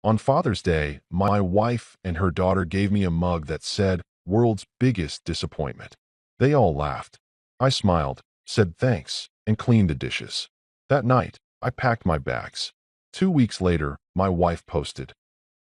On Father's Day, my wife and her daughter gave me a mug that said, "World's biggest disappointment." They all laughed. I smiled, said thanks, and cleaned the dishes. That night, I packed my bags. 2 weeks later, my wife posted,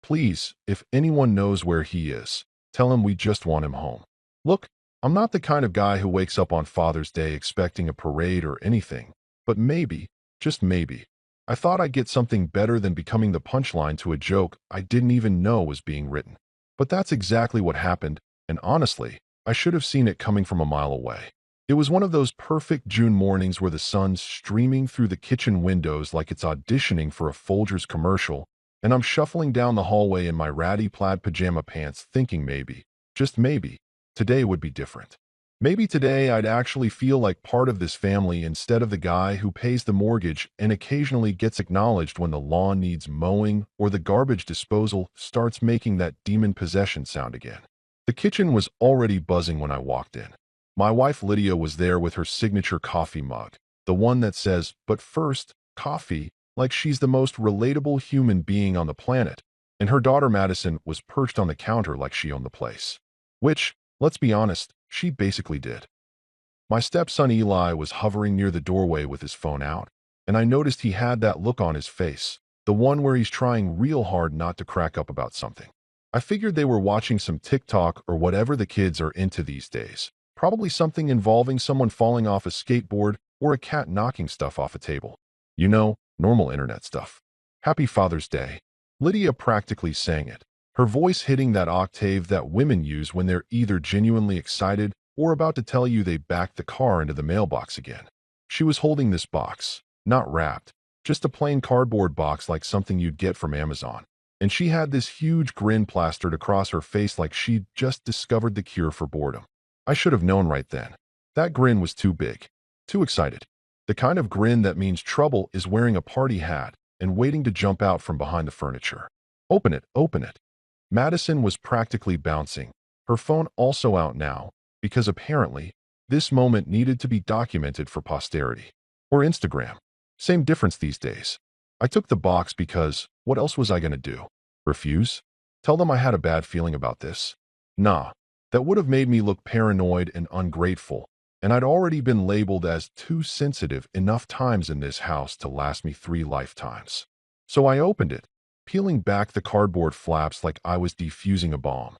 "Please, if anyone knows where he is, tell him we just want him home." Look, I'm not the kind of guy who wakes up on Father's Day expecting a parade or anything, but maybe, just maybe, I thought I'd get something better than becoming the punchline to a joke I didn't even know was being written. But that's exactly what happened, and honestly, I should have seen it coming from a mile away. It was one of those perfect June mornings where the sun's streaming through the kitchen windows like it's auditioning for a Folgers commercial, and I'm shuffling down the hallway in my ratty plaid pajama pants thinking maybe, just maybe, today would be different. Maybe today I'd actually feel like part of this family instead of the guy who pays the mortgage and occasionally gets acknowledged when the lawn needs mowing or the garbage disposal starts making that demon possession sound again. The kitchen was already buzzing when I walked in. My wife Lydia was there with her signature coffee mug, the one that says, "But first, coffee," like she's the most relatable human being on the planet, and her daughter Madison was perched on the counter like she owned the place. Which, let's be honest, she basically did. My stepson Eli was hovering near the doorway with his phone out, and I noticed he had that look on his face, the one where he's trying real hard not to crack up about something. I figured they were watching some TikTok or whatever the kids are into these days, probably something involving someone falling off a skateboard or a cat knocking stuff off a table. You know, normal internet stuff. Happy Father's Day. Lydia practically sang it, her voice hitting that octave that women use when they're either genuinely excited or about to tell you they backed the car into the mailbox again. She was holding this box, not wrapped, just a plain cardboard box like something you'd get from Amazon. And she had this huge grin plastered across her face like she'd just discovered the cure for boredom. I should have known right then. That grin was too big, too excited. The kind of grin that means trouble is wearing a party hat and waiting to jump out from behind the furniture. Open it, open it. Madison was practically bouncing, her phone also out now, because apparently, this moment needed to be documented for posterity. Or Instagram. Same difference these days. I took the box because, what else was I going to do? Refuse? Tell them I had a bad feeling about this? Nah, that would have made me look paranoid and ungrateful, and I'd already been labeled as too sensitive enough times in this house to last me 3 lifetimes. So I opened it, peeling back the cardboard flaps like I was defusing a bomb,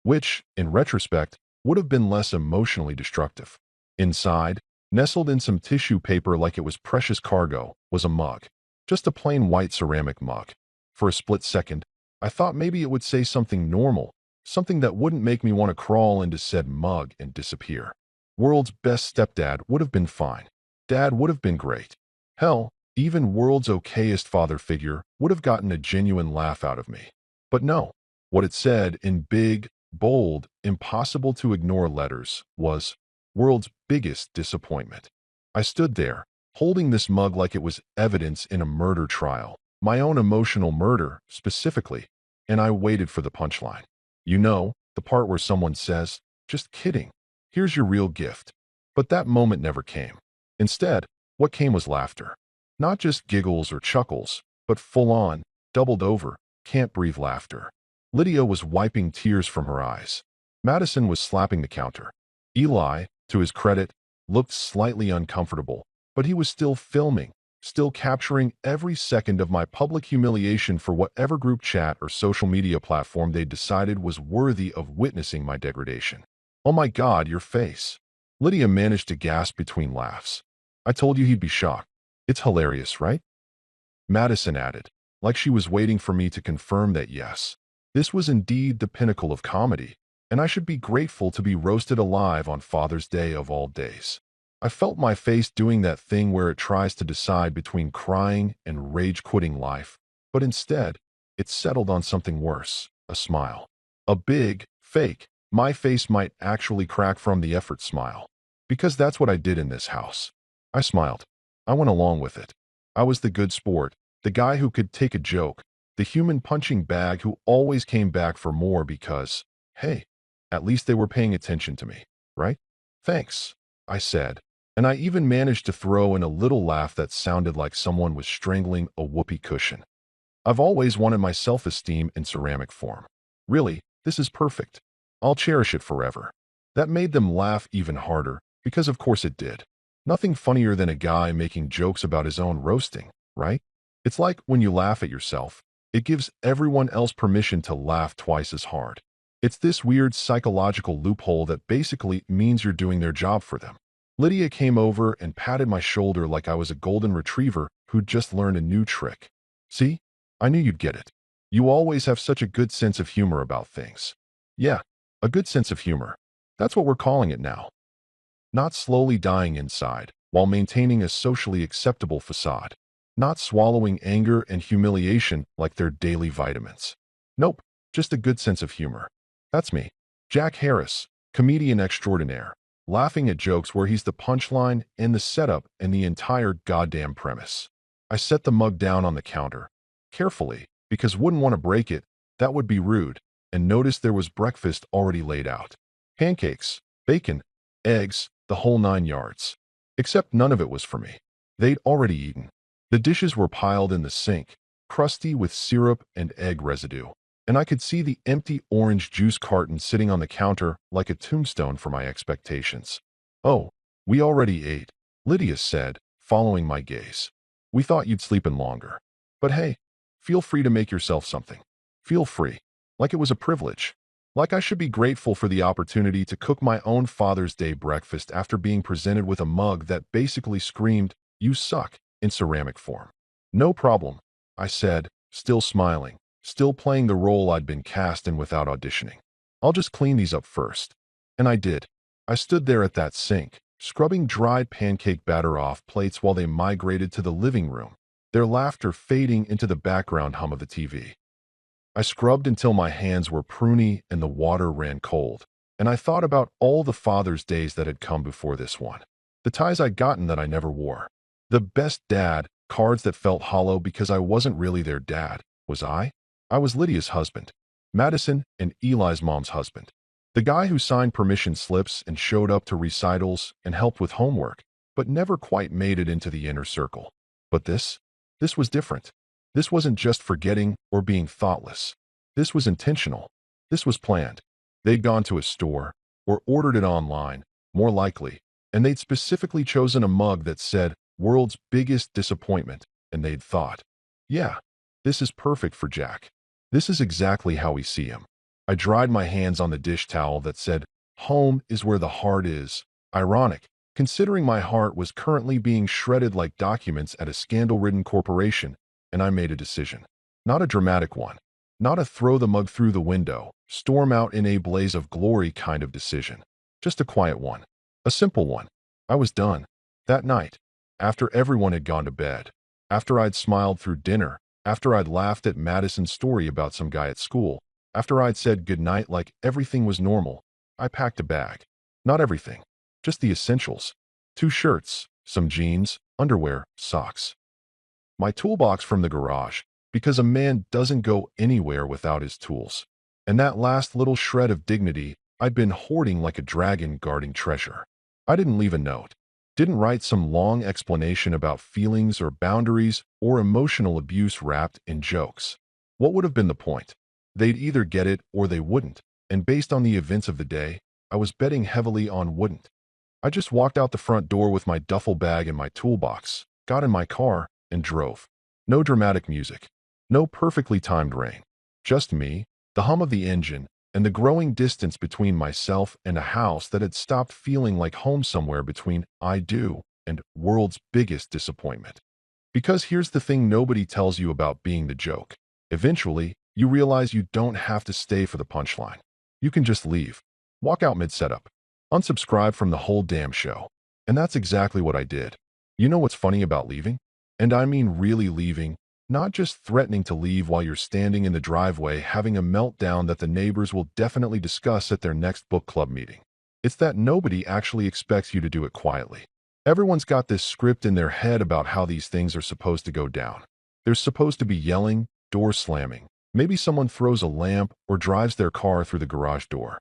which, in retrospect, would have been less emotionally destructive. Inside, nestled in some tissue paper like it was precious cargo, was a mug. Just a plain white ceramic mug. For a split second, I thought maybe it would say something normal, something that wouldn't make me want to crawl into said mug and disappear. World's best stepdad would have been fine. Dad would have been great. Hell, even world's okayest father figure would have gotten a genuine laugh out of me. But no, what it said in big, bold, impossible to ignore letters was, "World's biggest disappointment." I stood there, holding this mug like it was evidence in a murder trial, my own emotional murder, specifically, and I waited for the punchline. You know, the part where someone says, "Just kidding. Here's your real gift." But that moment never came. Instead, what came was laughter. Not just giggles or chuckles, but full-on, doubled over, can't breathe laughter. Lydia was wiping tears from her eyes. Madison was slapping the counter. Eli, to his credit, looked slightly uncomfortable, but he was still filming, still capturing every second of my public humiliation for whatever group chat or social media platform they decided was worthy of witnessing my degradation. "Oh my God, your face." Lydia managed to gasp between laughs. "I told you he'd be shocked. It's hilarious, right?" Madison added, like she was waiting for me to confirm that yes, this was indeed the pinnacle of comedy, and I should be grateful to be roasted alive on Father's Day of all days. I felt my face doing that thing where it tries to decide between crying and rage-quitting life, but instead, it settled on something worse, a smile. A big, fake, my face might actually crack from the effort smile. Because that's what I did in this house. I smiled. I went along with it. I was the good sport, the guy who could take a joke, the human punching bag who always came back for more because, hey, at least they were paying attention to me, right? "Thanks," I said, and I even managed to throw in a little laugh that sounded like someone was strangling a whoopee cushion. I've always wanted my self-esteem in ceramic form. Really, this is perfect. I'll cherish it forever. That made them laugh even harder, because of course it did. Nothing funnier than a guy making jokes about his own roasting, right? It's like when you laugh at yourself, it gives everyone else permission to laugh twice as hard. It's this weird psychological loophole that basically means you're doing their job for them. Lydia came over and patted my shoulder like I was a golden retriever who'd just learned a new trick. See? I knew you'd get it. You always have such a good sense of humor about things. Yeah, a good sense of humor. That's what we're calling it now. Not slowly dying inside, while maintaining a socially acceptable facade. Not swallowing anger and humiliation like they're daily vitamins. Nope, just a good sense of humor. That's me. Jack Harris, comedian extraordinaire, laughing at jokes where he's the punchline and the setup and the entire goddamn premise. I set the mug down on the counter, carefully, because wouldn't want to break it, that would be rude, and noticed there was breakfast already laid out. Pancakes, bacon, eggs, the whole 9 yards. Except none of it was for me. They'd already eaten. The dishes were piled in the sink, crusty with syrup and egg residue, and I could see the empty orange juice carton sitting on the counter like a tombstone for my expectations. Oh, we already ate, Lydia said, following my gaze. We thought you'd sleep in longer. But hey, feel free to make yourself something. Feel free. Like it was a privilege. Like I should be grateful for the opportunity to cook my own Father's Day breakfast after being presented with a mug that basically screamed, "You suck," in ceramic form. No problem, I said, still smiling, still playing the role I'd been cast in without auditioning. I'll just clean these up first. And I did. I stood there at that sink, scrubbing dried pancake batter off plates while they migrated to the living room, their laughter fading into the background hum of the TV. I scrubbed until my hands were pruny and the water ran cold, and I thought about all the Father's Days that had come before this one. The ties I'd gotten that I never wore. The best dad, cards that felt hollow because I wasn't really their dad, was I? I was Lydia's husband, Madison and Eli's mom's husband. The guy who signed permission slips and showed up to recitals and helped with homework, but never quite made it into the inner circle. But this was different. This wasn't just forgetting or being thoughtless. This was intentional. This was planned. They'd gone to a store, or ordered it online, more likely, and they'd specifically chosen a mug that said, "World's biggest disappointment," and they'd thought, yeah, this is perfect for Jack. This is exactly how we see him. I dried my hands on the dish towel that said, "Home is where the heart is." Ironic, considering my heart was currently being shredded like documents at a scandal-ridden corporation, and I made a decision. Not a dramatic one. Not a throw the mug through the window, storm out in a blaze of glory kind of decision. Just a quiet one. A simple one. I was done. That night. After everyone had gone to bed. After I'd smiled through dinner. After I'd laughed at Madison's story about some guy at school. After I'd said goodnight like everything was normal. I packed a bag. Not everything. Just the essentials. 2 shirts, some jeans, underwear, socks. My toolbox from the garage, because a man doesn't go anywhere without his tools. And that last little shred of dignity I'd been hoarding like a dragon guarding treasure. I didn't leave a note. Didn't write some long explanation about feelings or boundaries or emotional abuse wrapped in jokes. What would have been the point? They'd either get it or they wouldn't, and based on the events of the day, I was betting heavily on wouldn't. I just walked out the front door with my duffel bag and my toolbox, got in my car, and drove. No dramatic music. No perfectly timed rain. Just me, the hum of the engine, and the growing distance between myself and a house that had stopped feeling like home somewhere between "I do" and "world's biggest disappointment." Because here's the thing nobody tells you about being the joke. Eventually, you realize you don't have to stay for the punchline. You can just leave. Walk out mid-setup. Unsubscribe from the whole damn show. And that's exactly what I did. You know what's funny about leaving? And I mean really leaving, not just threatening to leave while you're standing in the driveway having a meltdown that the neighbors will definitely discuss at their next book club meeting. It's that nobody actually expects you to do it quietly. Everyone's got this script in their head about how these things are supposed to go down. There's supposed to be yelling, door slamming. Maybe someone throws a lamp or drives their car through the garage door.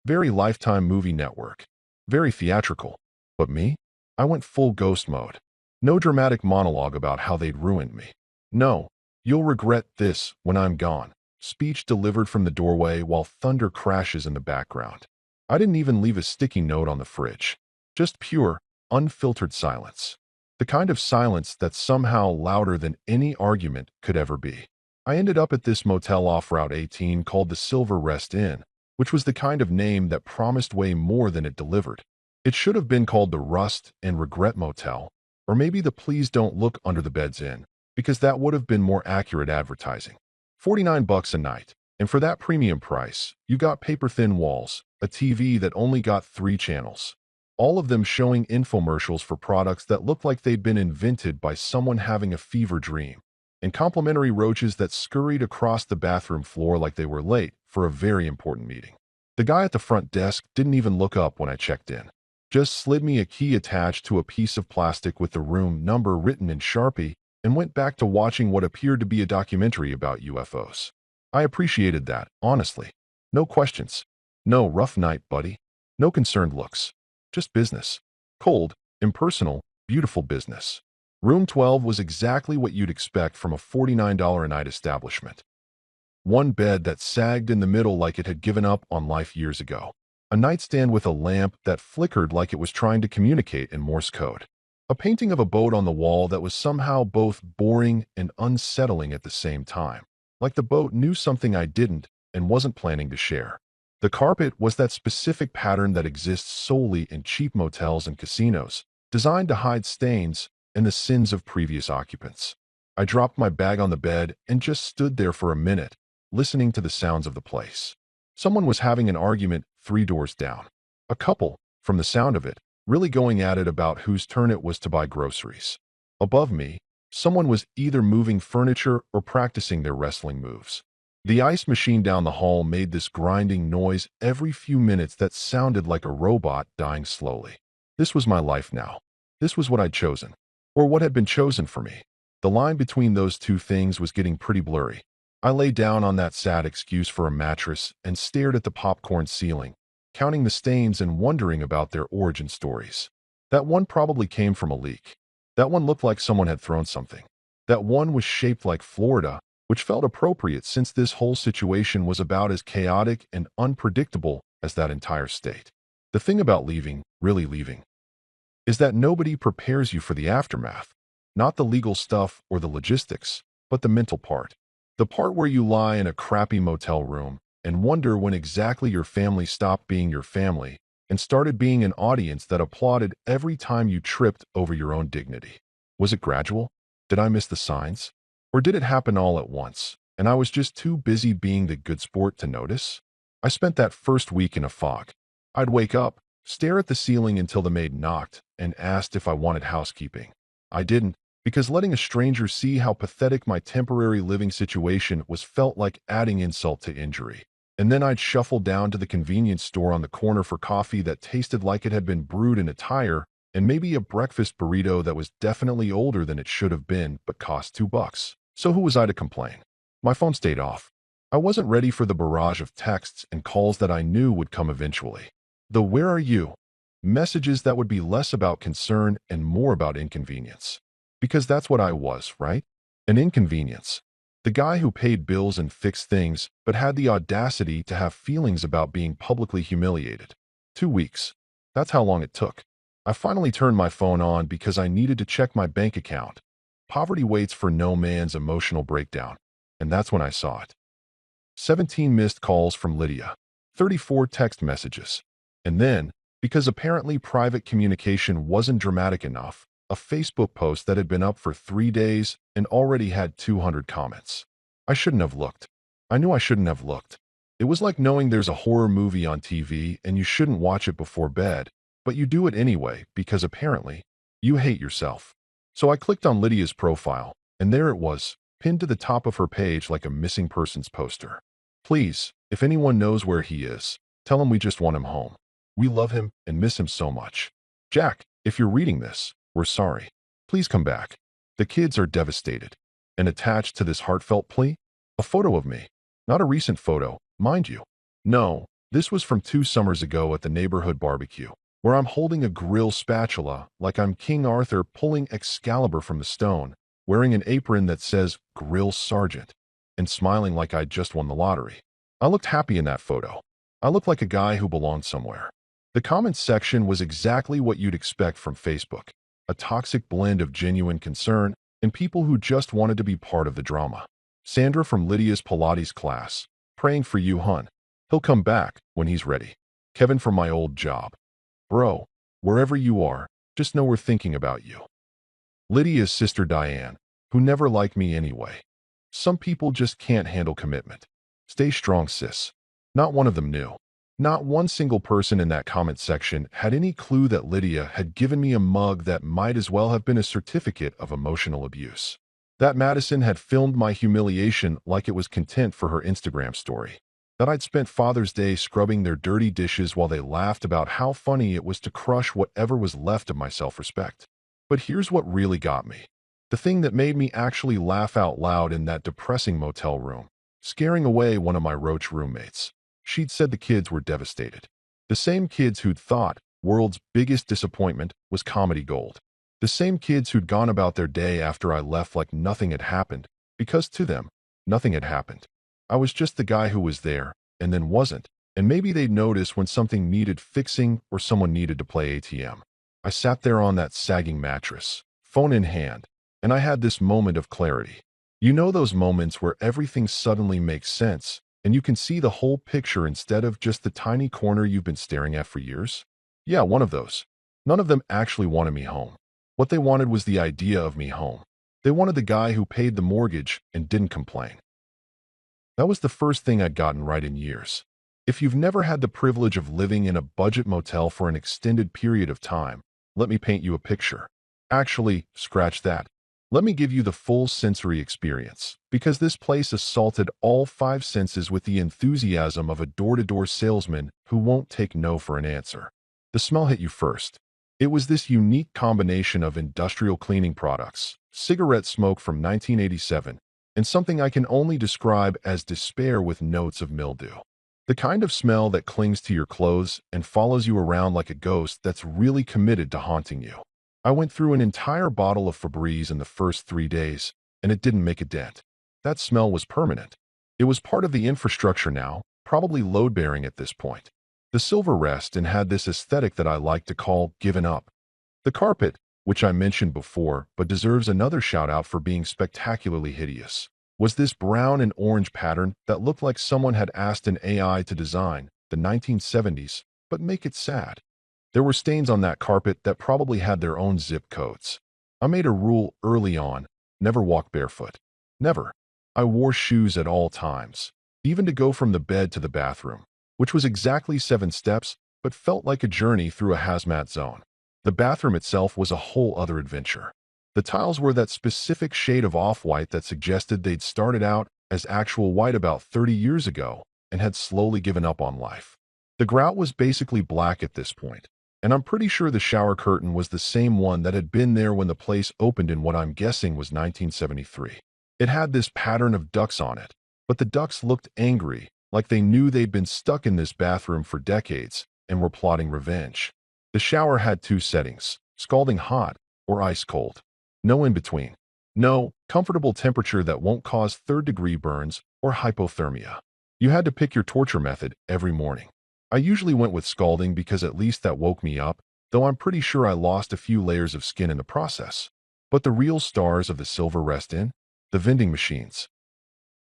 Very Lifetime movie network. Very theatrical. But me? I went full ghost mode. No dramatic monologue about how they'd ruined me. No, You'll regret this when I'm gone. Speech delivered from the doorway while thunder crashes in the background. I didn't even leave a sticky note on the fridge. Just pure, unfiltered silence. The kind of silence that's somehow louder than any argument could ever be. I ended up at this motel off Route 18 called the Silver Rest Inn, which was the kind of name that promised way more than it delivered. It should have been called the Rust and Regret Motel, or maybe the Please Don't Look Under the Beds Inn, because that would have been more accurate advertising. 49 bucks a night, and for that premium price, you got paper-thin walls, a TV that only got 3 channels, all of them showing infomercials for products that looked like they'd been invented by someone having a fever dream, and complimentary roaches that scurried across the bathroom floor like they were late for a very important meeting. The guy at the front desk didn't even look up when I checked in. Just slid me a key attached to a piece of plastic with the room number written in Sharpie and went back to watching what appeared to be a documentary about UFOs. I appreciated that, honestly. No questions. No rough night, buddy. No concerned looks. Just business. Cold, impersonal, beautiful business. Room 12 was exactly what you'd expect from a $49 a night establishment. One bed that sagged in the middle like it had given up on life years ago. A nightstand with a lamp that flickered like it was trying to communicate in Morse code. A painting of a boat on the wall that was somehow both boring and unsettling at the same time. Like the boat knew something I didn't and wasn't planning to share. The carpet was that specific pattern that exists solely in cheap motels and casinos, designed to hide stains and the sins of previous occupants. I dropped my bag on the bed and just stood there for a minute, listening to the sounds of the place. Someone was having an argument 3 doors down. A couple, from the sound of it, really going at it about whose turn it was to buy groceries. Above me, someone was either moving furniture or practicing their wrestling moves. The ice machine down the hall made this grinding noise every few minutes that sounded like a robot dying slowly. This was my life now. This was what I'd chosen, or what had been chosen for me. The line between those two things was getting pretty blurry. I lay down on that sad excuse for a mattress and stared at the popcorn ceiling, counting the stains and wondering about their origin stories. That one probably came from a leak. That one looked like someone had thrown something. That one was shaped like Florida, which felt appropriate since this whole situation was about as chaotic and unpredictable as that entire state. The thing about leaving, really leaving, is that nobody prepares you for the aftermath. Not the legal stuff or the logistics, but the mental part. The part where you lie in a crappy motel room and wonder when exactly your family stopped being your family and started being an audience that applauded every time you tripped over your own dignity. Was it gradual? Did I miss the signs? Or did it happen all at once, and I was just too busy being the good sport to notice? I spent that first week in a fog. I'd wake up, stare at the ceiling until the maid knocked and asked if I wanted housekeeping. I didn't, because letting a stranger see how pathetic my temporary living situation was felt like adding insult to injury. And then I'd shuffle down to the convenience store on the corner for coffee that tasted like it had been brewed in a tire, and maybe a breakfast burrito that was definitely older than it should have been but cost $2. So who was I to complain? My phone stayed off. I wasn't ready for the barrage of texts and calls that I knew would come eventually. The "where are you?" messages that would be less about concern and more about inconvenience. Because that's what I was, right? An inconvenience. The guy who paid bills and fixed things, but had the audacity to have feelings about being publicly humiliated. 2 weeks. That's how long it took. I finally turned my phone on because I needed to check my bank account. Poverty waits for no man's emotional breakdown. And that's when I saw it. 17 missed calls from Lydia. 34 text messages. And then, because apparently private communication wasn't dramatic enough, a Facebook post that had been up for 3 days and already had 200 comments. I shouldn't have looked. I knew I shouldn't have looked. It was like knowing there's a horror movie on TV and you shouldn't watch it before bed, but you do it anyway because apparently you hate yourself. So I clicked on Lydia's profile, and there it was, pinned to the top of her page like a missing persons poster. Please, if anyone knows where he is, tell him we just want him home. We love him and miss him so much. Jack, if you're reading this, we're sorry. Please come back. The kids are devastated. And attached to this heartfelt plea? A photo of me. Not a recent photo, mind you. No, this was from 2 summers ago at the neighborhood barbecue, where I'm holding a grill spatula like I'm King Arthur pulling Excalibur from the stone, wearing an apron that says Grill Sergeant, and smiling like I'd just won the lottery. I looked happy in that photo. I looked like a guy who belonged somewhere. The comments section was exactly what you'd expect from Facebook, a toxic blend of genuine concern and people who just wanted to be part of the drama. Sandra from Lydia's Pilates class, praying for you, hun. He'll come back when he's ready. Kevin from my old job. Bro, wherever you are, just know we're thinking about you. Lydia's sister Diane, who never liked me anyway. Some people just can't handle commitment. Stay strong, sis. Not one of them knew. Not one single person in that comment section had any clue that Lydia had given me a mug that might as well have been a certificate of emotional abuse. That Madison had filmed my humiliation like it was content for her Instagram story. That I'd spent Father's Day scrubbing their dirty dishes while they laughed about how funny it was to crush whatever was left of my self-respect. But here's what really got me. The thing that made me actually laugh out loud in that depressing motel room, scaring away one of my roach roommates. She'd said the kids were devastated. The same kids who'd thought world's biggest disappointment was comedy gold. The same kids who'd gone about their day after I left like nothing had happened, because to them, nothing had happened. I was just the guy who was there, and then wasn't, and maybe they'd notice when something needed fixing or someone needed to play ATM. I sat there on that sagging mattress, phone in hand, and I had this moment of clarity. You know those moments where everything suddenly makes sense, and you can see the whole picture instead of just the tiny corner you've been staring at for years? Yeah, one of those. None of them actually wanted me home. What they wanted was the idea of me home. They wanted the guy who paid the mortgage and didn't complain. That was the first thing I'd gotten right in years. If you've never had the privilege of living in a budget motel for an extended period of time, let me paint you a picture. Actually, scratch that. Let me give you the full sensory experience, because this place assaulted all 5 senses with the enthusiasm of a door-to-door salesman who won't take no for an answer. The smell hit you first. It was this unique combination of industrial cleaning products, cigarette smoke from 1987, and something I can only describe as despair with notes of mildew. The kind of smell that clings to your clothes and follows you around like a ghost that's really committed to haunting you. I went through an entire bottle of Febreze in the first 3 days, and it didn't make a dent. That smell was permanent. It was part of the infrastructure now, probably load-bearing at this point. The Silver Rest Inn had this aesthetic that I like to call given up. The carpet, which I mentioned before but deserves another shout-out for being spectacularly hideous, was this brown and orange pattern that looked like someone had asked an AI to design the 1970s, but make it sad. There were stains on that carpet that probably had their own zip codes. I made a rule early on, never walk barefoot. Never. I wore shoes at all times, even to go from the bed to the bathroom, which was exactly 7 steps, but felt like a journey through a hazmat zone. The bathroom itself was a whole other adventure. The tiles were that specific shade of off-white that suggested they'd started out as actual white about 30 years ago and had slowly given up on life. The grout was basically black at this point, and I'm pretty sure the shower curtain was the same one that had been there when the place opened in what I'm guessing was 1973. It had this pattern of ducks on it, but the ducks looked angry, like they knew they'd been stuck in this bathroom for decades and were plotting revenge. The shower had 2 settings, scalding hot or ice cold. No in between. No comfortable temperature that won't cause 3rd-degree burns or hypothermia. You had to pick your torture method every morning. I usually went with scalding because at least that woke me up, though I'm pretty sure I lost a few layers of skin in the process. But the real stars of the Silver Rest Inn? The vending machines.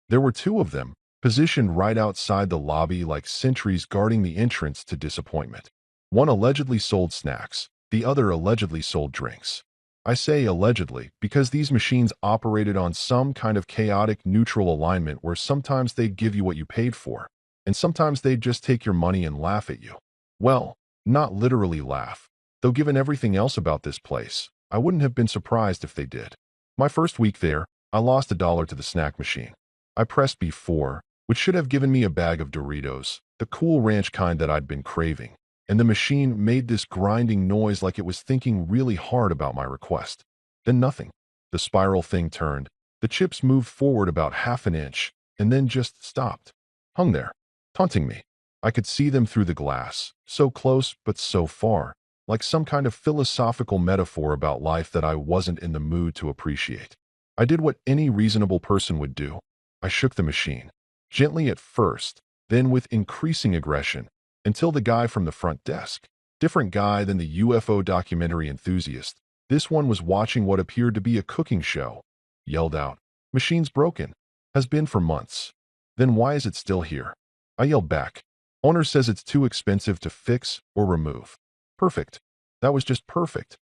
There were 2 of them, positioned right outside the lobby like sentries guarding the entrance to disappointment. One allegedly sold snacks, the other allegedly sold drinks. I say allegedly because these machines operated on some kind of chaotic neutral alignment where sometimes they'd give you what you paid for, and sometimes they'd just take your money and laugh at you. Well, not literally laugh, though given everything else about this place, I wouldn't have been surprised if they did. My first week there, I lost $1 to the snack machine. I pressed B4, which should have given me a bag of Doritos, the Cool Ranch kind that I'd been craving, and the machine made this grinding noise like it was thinking really hard about my request. Then nothing. The spiral thing turned. The chips moved forward about half an inch, and then just stopped. Hung there, taunting me. I could see them through the glass, so close but so far, like some kind of philosophical metaphor about life that I wasn't in the mood to appreciate. I did what any reasonable person would do. I shook the machine, gently at first, then with increasing aggression, until the guy from the front desk, different guy than the UFO documentary enthusiast, this one was watching what appeared to be a cooking show, yelled out, "Machine's broken. Has been for months. Then why is it still here?" I yelled back, "Owner says it's too expensive to fix or remove." Perfect. That was just perfect.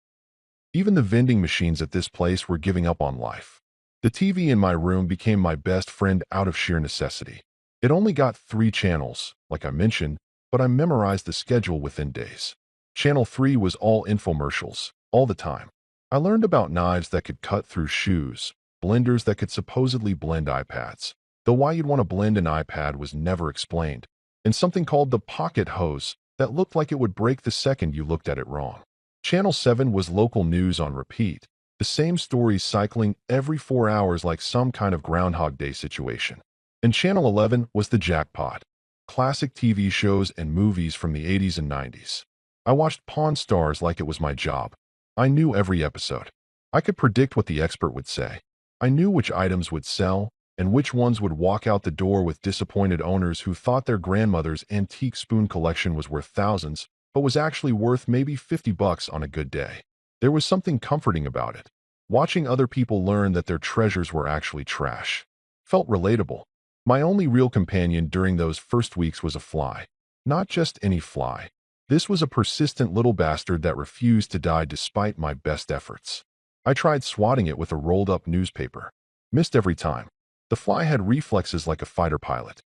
Even the vending machines at this place were giving up on life. The TV in my room became my best friend out of sheer necessity. It only got 3 channels, like I mentioned, but I memorized the schedule within days. Channel 3 was all infomercials, all the time. I learned about knives that could cut through shoes, blenders that could supposedly blend iPads, though why you'd want to blend an iPad was never explained, and something called the pocket hose that looked like it would break the second you looked at it wrong. Channel 7 was local news on repeat, the same stories cycling every 4 hours like some kind of Groundhog Day situation. And Channel 11 was the jackpot. Classic TV shows and movies from the 80s and 90s. I watched Pawn Stars like it was my job. I knew every episode. I could predict what the expert would say. I knew which items would sell and which ones would walk out the door with disappointed owners who thought their grandmother's antique spoon collection was worth thousands, but was actually worth maybe $50 on a good day. There was something comforting about it. Watching other people learn that their treasures were actually trash. Felt relatable. My only real companion during those first weeks was a fly. Not just any fly. This was a persistent little bastard that refused to die despite my best efforts. I tried swatting it with a rolled-up newspaper. Missed every time. The fly had reflexes like a fighter pilot.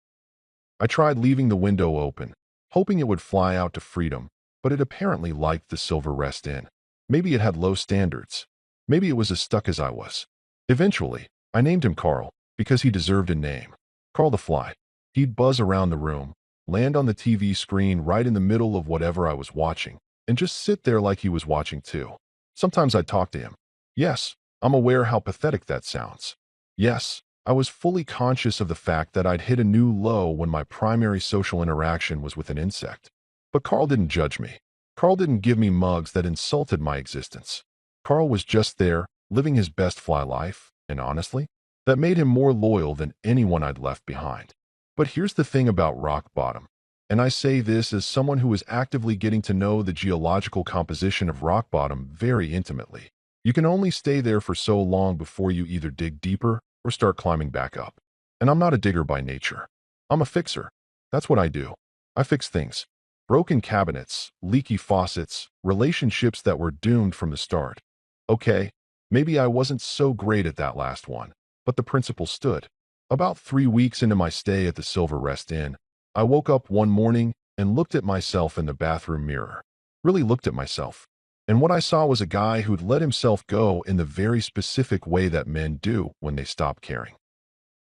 I tried leaving the window open, hoping it would fly out to freedom, but it apparently liked the Silver Rest Inn. Maybe it had low standards. Maybe it was as stuck as I was. Eventually, I named him Carl, because he deserved a name. Carl the Fly. He'd buzz around the room, land on the TV screen right in the middle of whatever I was watching, and just sit there like he was watching too. Sometimes I'd talk to him. Yes, I'm aware how pathetic that sounds. Yes, I was fully conscious of the fact that I'd hit a new low when my primary social interaction was with an insect. But Carl didn't judge me. Carl didn't give me mugs that insulted my existence. Carl was just there, living his best fly life, and honestly, that made him more loyal than anyone I'd left behind. But here's the thing about rock bottom, and I say this as someone who is actively getting to know the geological composition of rock bottom very intimately. You can only stay there for so long before you either dig deeper or start climbing back up. And I'm not a digger by nature. I'm a fixer. That's what I do. I fix things. Broken cabinets, leaky faucets, relationships that were doomed from the start. Okay, maybe I wasn't so great at that last one, but the principle stood. About 3 weeks into my stay at the Silver Rest Inn, I woke up one morning and looked at myself in the bathroom mirror. Really looked at myself. And what I saw was a guy who'd let himself go in the very specific way that men do when they stop caring.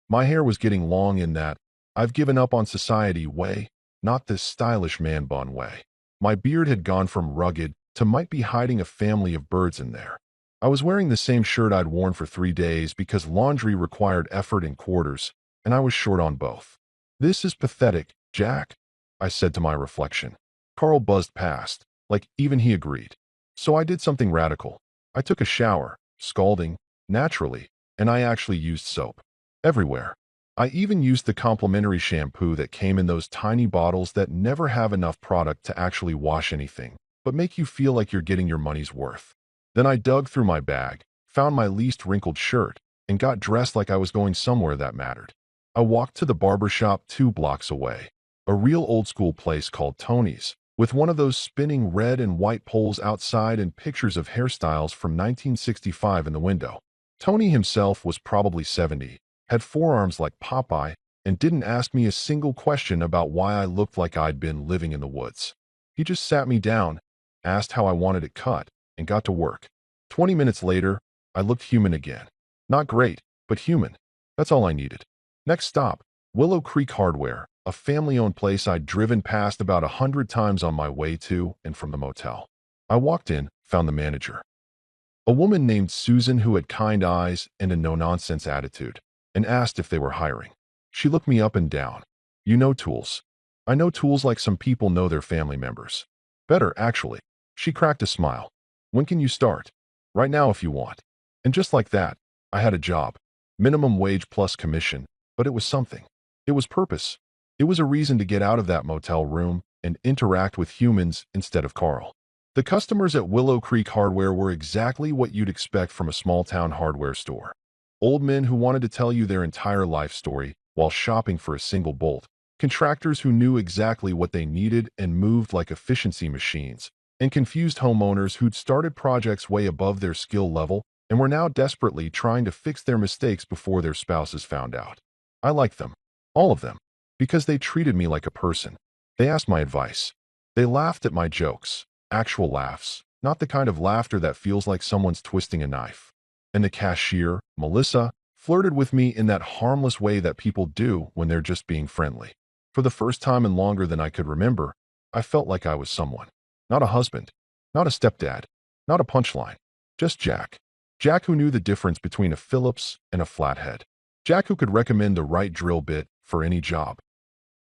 My hair was getting long in that "I've given up on society" way, not this stylish man bun way. My beard had gone from rugged to might be hiding a family of birds in there. I was wearing the same shirt I'd worn for 3 days because laundry required effort and quarters, and I was short on both. "This is pathetic, Jack," I said to my reflection. Carl buzzed past, like even he agreed. So I did something radical. I took a shower, scalding, naturally, and I actually used soap. Everywhere. I even used the complimentary shampoo that came in those tiny bottles that never have enough product to actually wash anything, but make you feel like you're getting your money's worth. Then I dug through my bag, found my least wrinkled shirt, and got dressed like I was going somewhere that mattered. I walked to the barber shop 2 blocks away, a real old-school place called Tony's, with one of those spinning red and white poles outside and pictures of hairstyles from 1965 in the window. Tony himself was probably 70, had forearms like Popeye, and didn't ask me a single question about why I looked like I'd been living in the woods. He just sat me down, asked how I wanted it cut, and got to work. 20 minutes later, I looked human again. Not great, but human. That's all I needed. Next stop, Willow Creek Hardware, a family-owned place I'd driven past about 100 times on my way to and from the motel. I walked in, found the manager. A woman named Susan who had kind eyes and a no-nonsense attitude, and asked if they were hiring. She looked me up and down. "You know tools." "I know tools like some people know their family members." "Better, actually." She cracked a smile. "When can you start?" "Right now if you want." And just like that, I had a job. Minimum wage plus commission, but it was something. It was purpose. It was a reason to get out of that motel room and interact with humans instead of Carl. The customers at Willow Creek Hardware were exactly what you'd expect from a small-town hardware store. Old men who wanted to tell you their entire life story while shopping for a single bolt. Contractors who knew exactly what they needed and moved like efficiency machines. And confused homeowners who'd started projects way above their skill level and were now desperately trying to fix their mistakes before their spouses found out. I liked them. All of them. Because they treated me like a person. They asked my advice. They laughed at my jokes. Actual laughs. Not the kind of laughter that feels like someone's twisting a knife. And the cashier, Melissa, flirted with me in that harmless way that people do when they're just being friendly. For the first time in longer than I could remember, I felt like I was someone. Not a husband. Not a stepdad. Not a punchline. Just Jack. Jack who knew the difference between a Phillips and a flathead. Jack who could recommend the right drill bit for any job.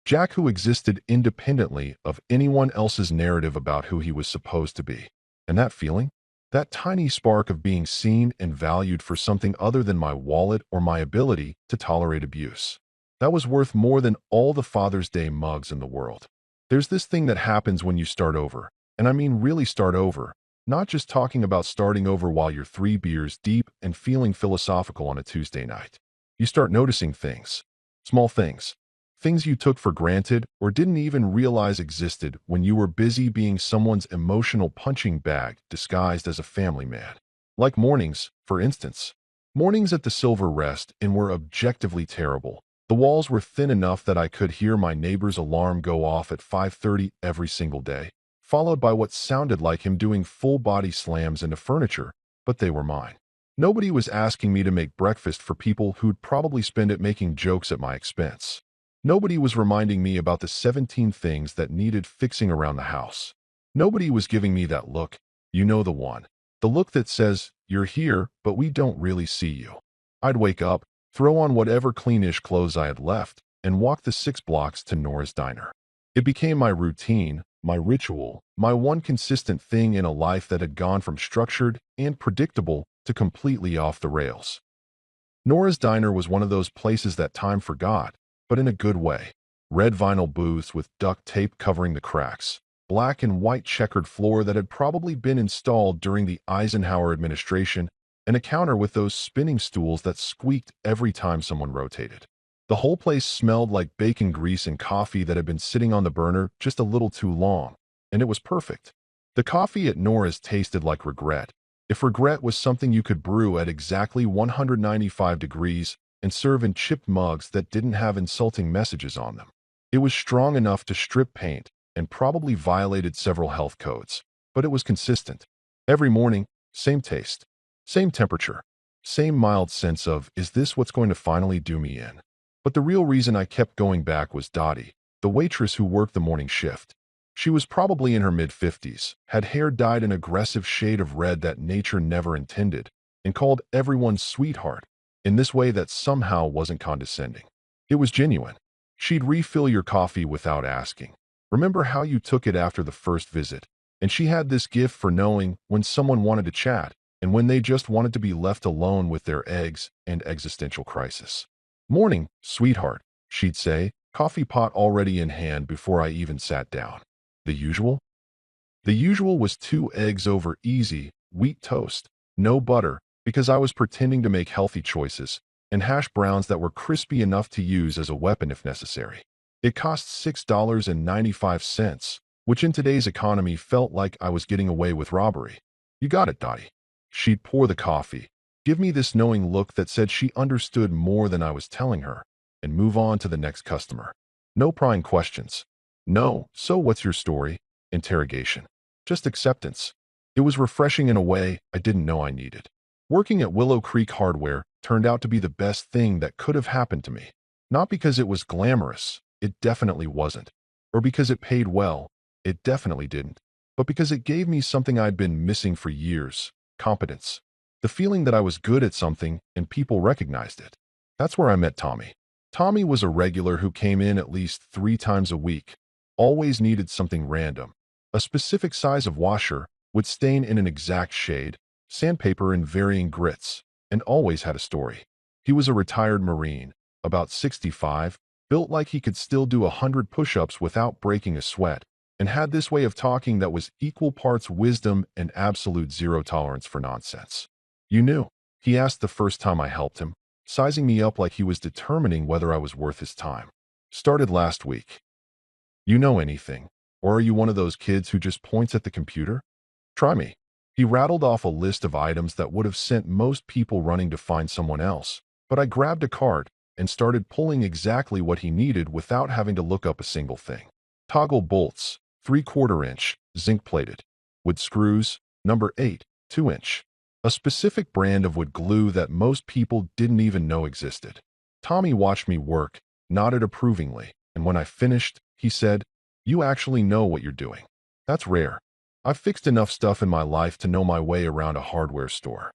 Jack who existed independently of anyone else's narrative about who he was supposed to be. And that feeling? That tiny spark of being seen and valued for something other than my wallet or my ability to tolerate abuse. That was worth more than all the Father's Day mugs in the world. There's this thing that happens when you start over, and I mean really start over, not just talking about starting over while you're 3 beers deep and feeling philosophical on a Tuesday night. You start noticing things. Small things. Things you took for granted or didn't even realize existed when you were busy being someone's emotional punching bag disguised as a family man. Like mornings, for instance. Mornings at the Silver Rest Inn were objectively terrible. The walls were thin enough that I could hear my neighbor's alarm go off at 5:30 every single day, followed by what sounded like him doing full-body slams into furniture, but they were mine. Nobody was asking me to make breakfast for people who'd probably spend it making jokes at my expense. Nobody was reminding me about the 17 things that needed fixing around the house. Nobody was giving me that look, you know the one. The look that says, you're here, but we don't really see you. I'd wake up, throw on whatever cleanish clothes I had left, and walk the 6 blocks to Nora's Diner. It became my routine, my ritual, my one consistent thing in a life that had gone from structured and predictable to completely off the rails. Nora's Diner was one of those places that time forgot, but in a good way. Red vinyl booths with duct tape covering the cracks. Black and white checkered floor that had probably been installed during the Eisenhower administration, and a counter with those spinning stools that squeaked every time someone rotated. The whole place smelled like bacon grease and coffee that had been sitting on the burner just a little too long, and it was perfect. The coffee at Nora's tasted like regret. If regret was something you could brew at exactly 195 degrees, and serve in chipped mugs that didn't have insulting messages on them. It was strong enough to strip paint and probably violated several health codes, but it was consistent. Every morning, same taste, same temperature, same mild sense of, is this what's going to finally do me in? But the real reason I kept going back was Dottie, the waitress who worked the morning shift. She was probably in her mid-50s, had hair dyed an aggressive shade of red that nature never intended, and called everyone sweetheart, in this way that somehow wasn't condescending. It was genuine. She'd refill your coffee without asking. Remember how you took it after the first visit? And she had this gift for knowing when someone wanted to chat and when they just wanted to be left alone with their eggs and existential crisis. Morning, sweetheart, she'd say, coffee pot already in hand before I even sat down. The usual? The usual was 2 eggs over easy, wheat toast, no butter, because I was pretending to make healthy choices, and hash browns that were crispy enough to use as a weapon if necessary. It cost $6.95, which in today's economy felt like I was getting away with robbery. You got it, Dottie. She'd pour the coffee, give me this knowing look that said she understood more than I was telling her, and move on to the next customer. No prying questions. No, so what's your story? Interrogation. Just acceptance. It was refreshing in a way I didn't know I needed. Working at Willow Creek Hardware turned out to be the best thing that could have happened to me. Not because it was glamorous, it definitely wasn't. Or because it paid well, it definitely didn't. But because it gave me something I'd been missing for years, competence. The feeling that I was good at something and people recognized it. That's where I met Tommy. Tommy was a regular who came in at least 3 times a week. Always needed something random. A specific size of washer, would stain in an exact shade, sandpaper in varying grits, and always had a story. He was a retired Marine, about 65, built like he could still do 100 push-ups without breaking a sweat, and had this way of talking that was equal parts wisdom and absolute zero tolerance for nonsense. "You knew?" he asked the first time I helped him, sizing me up like he was determining whether I was worth his time. "Started last week. You know anything? Or are you one of those kids who just points at the computer? Try me." He rattled off a list of items that would have sent most people running to find someone else, but I grabbed a card and started pulling exactly what he needed without having to look up a single thing. Toggle bolts, 3/4 inch, zinc-plated. Wood screws, number 8, 2-inch. A specific brand of wood glue that most people didn't even know existed. Tommy watched me work, nodded approvingly, and when I finished, he said, "You actually know what you're doing. That's rare. I've fixed enough stuff in my life to know my way around a hardware store.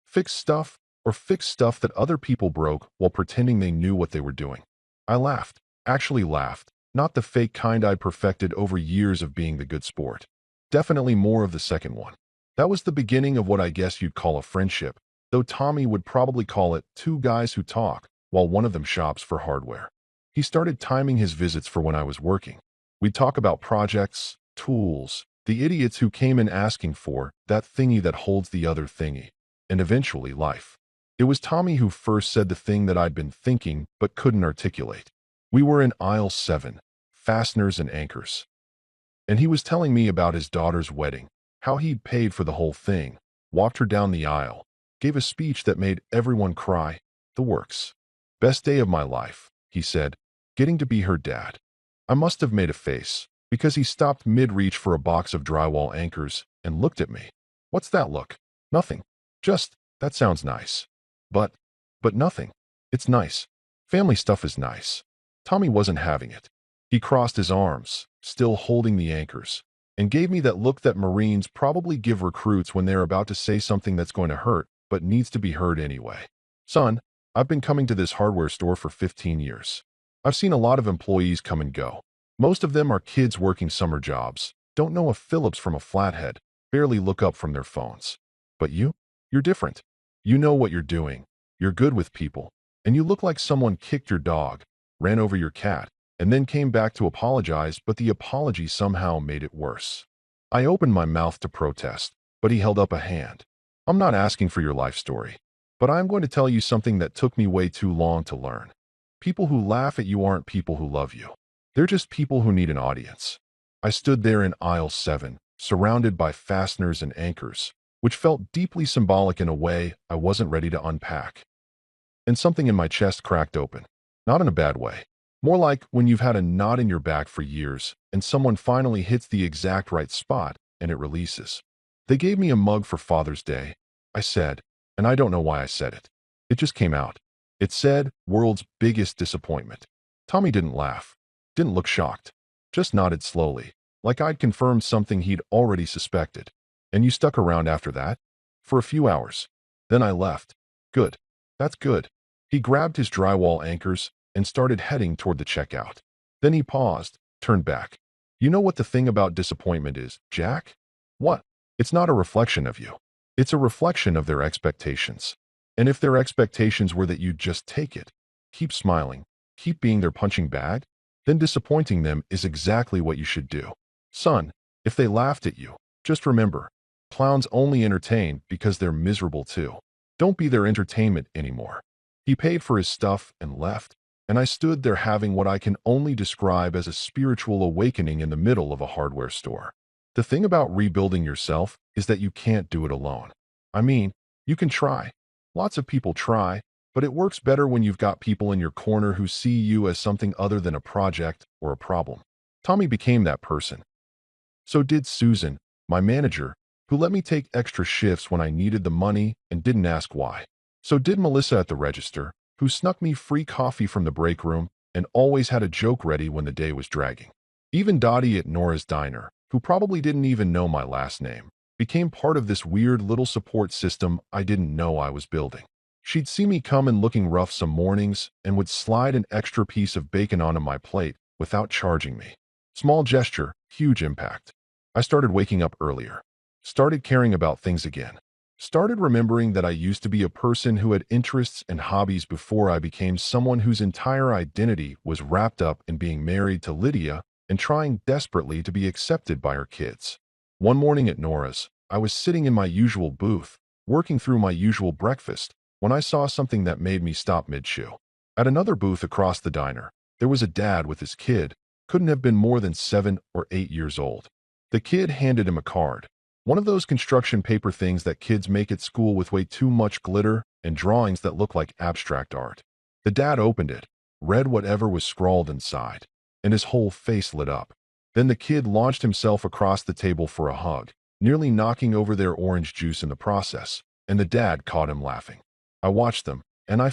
Fix stuff, or fix stuff that other people broke while pretending they knew what they were doing." I laughed, actually laughed, not the fake kind I'd perfected over years of being the good sport. Definitely more of the second one. That was the beginning of what I guess you'd call a friendship, though Tommy would probably call it two guys who talk, while one of them shops for hardware. He started timing his visits for when I was working. We'd talk about projects, tools, the idiots who came in asking for that thingy that holds the other thingy, and eventually life. It was Tommy who first said the thing that I'd been thinking but couldn't articulate. We were in aisle 7, fasteners and anchors. And he was telling me about his daughter's wedding, how he'd paid for the whole thing, walked her down the aisle, gave a speech that made everyone cry, the works. "Best day of my life," he said, "getting to be her dad." I must have made a face, because he stopped mid-reach for a box of drywall anchors and looked at me. "What's that look?" "Nothing. Just, that sounds nice." But, but nothing. It's nice. Family stuff is nice." Tommy wasn't having it. He crossed his arms, still holding the anchors, and gave me that look that Marines probably give recruits when they're about to say something that's going to hurt, but needs to be heard anyway. "Son, I've been coming to this hardware store for 15 years. I've seen a lot of employees come and go. Most of them are kids working summer jobs, don't know a Phillips from a flathead, barely look up from their phones. But you're different. You know what you're doing. You're good with people. And you look like someone kicked your dog, ran over your cat, and then came back to apologize, but the apology somehow made it worse." I opened my mouth to protest, but he held up a hand. "I'm not asking for your life story, but I'm going to tell you something that took me way too long to learn. People who laugh at you aren't people who love you. They're just people who need an audience." I stood there in aisle 7, surrounded by fasteners and anchors, which felt deeply symbolic in a way I wasn't ready to unpack. And something in my chest cracked open. Not in a bad way. More like when you've had a knot in your back for years and someone finally hits the exact right spot and it releases. "They gave me a mug for Father's Day," I said, and I don't know why I said it. It just came out. It said, "World's biggest disappointment." Tommy didn't laugh, didn't look shocked, just nodded slowly, like I'd confirmed something he'd already suspected. "And you stuck around after that?" "For a few hours. Then I left." "Good. That's good." He grabbed his drywall anchors and started heading toward the checkout. Then he paused, turned back. "You know what the thing about disappointment is, Jack?" "What?" "It's not a reflection of you. It's a reflection of their expectations. And if their expectations were that you'd just take it, keep smiling, keep being their punching bag, then disappointing them is exactly what you should do. Son, if they laughed at you, just remember, clowns only entertain because they're miserable too. Don't be their entertainment anymore." He paid for his stuff and left, and I stood there having what I can only describe as a spiritual awakening in the middle of a hardware store. The thing about rebuilding yourself is that you can't do it alone. I mean, you can try. Lots of people try, but it works better when you've got people in your corner who see you as something other than a project or a problem. Tommy became that person. So did Susan, my manager, who let me take extra shifts when I needed the money and didn't ask why. So did Melissa at the register, who snuck me free coffee from the break room and always had a joke ready when the day was dragging. Even Dottie at Nora's Diner, who probably didn't even know my last name, became part of this weird little support system I didn't know I was building. She'd see me come in looking rough some mornings and would slide an extra piece of bacon onto my plate without charging me. Small gesture, huge impact. I started waking up earlier. Started caring about things again. Started remembering that I used to be a person who had interests and hobbies before I became someone whose entire identity was wrapped up in being married to Lydia and trying desperately to be accepted by her kids. One morning at Nora's, I was sitting in my usual booth, working through my usual breakfast, when I saw something that made me stop mid-chew. At another booth across the diner, there was a dad with his kid, couldn't have been more than 7 or 8 years old. The kid handed him a card. One of those construction paper things that kids make at school with way too much glitter and drawings that look like abstract art. The dad opened it, read whatever was scrawled inside, and his whole face lit up. Then the kid launched himself across the table for a hug, nearly knocking over their orange juice in the process, and the dad caught him laughing. I watched them, and I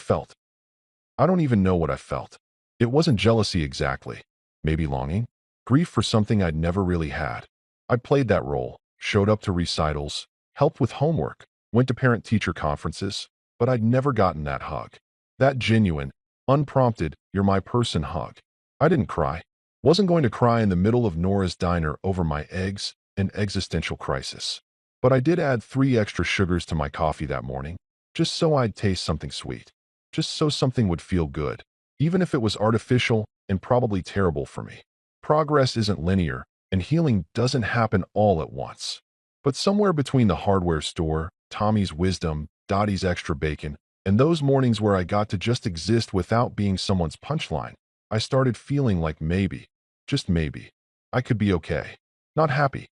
don't even know what I felt. It wasn't jealousy exactly. Maybe longing? Grief for something I'd never really had. I'd played that role, showed up to recitals, helped with homework, went to parent-teacher conferences, but I'd never gotten that hug. That genuine, unprompted, you're my person hug. I didn't cry. Wasn't going to cry in the middle of Nora's diner over my eggs, an existential crisis. But I did add 3 extra sugars to my coffee that morning, just so I'd taste something sweet. Just so something would feel good, even if it was artificial and probably terrible for me. Progress isn't linear, and healing doesn't happen all at once. But somewhere between the hardware store, Tommy's wisdom, Dottie's extra bacon, and those mornings where I got to just exist without being someone's punchline, I started feeling like maybe, just maybe, I could be okay. Not happy.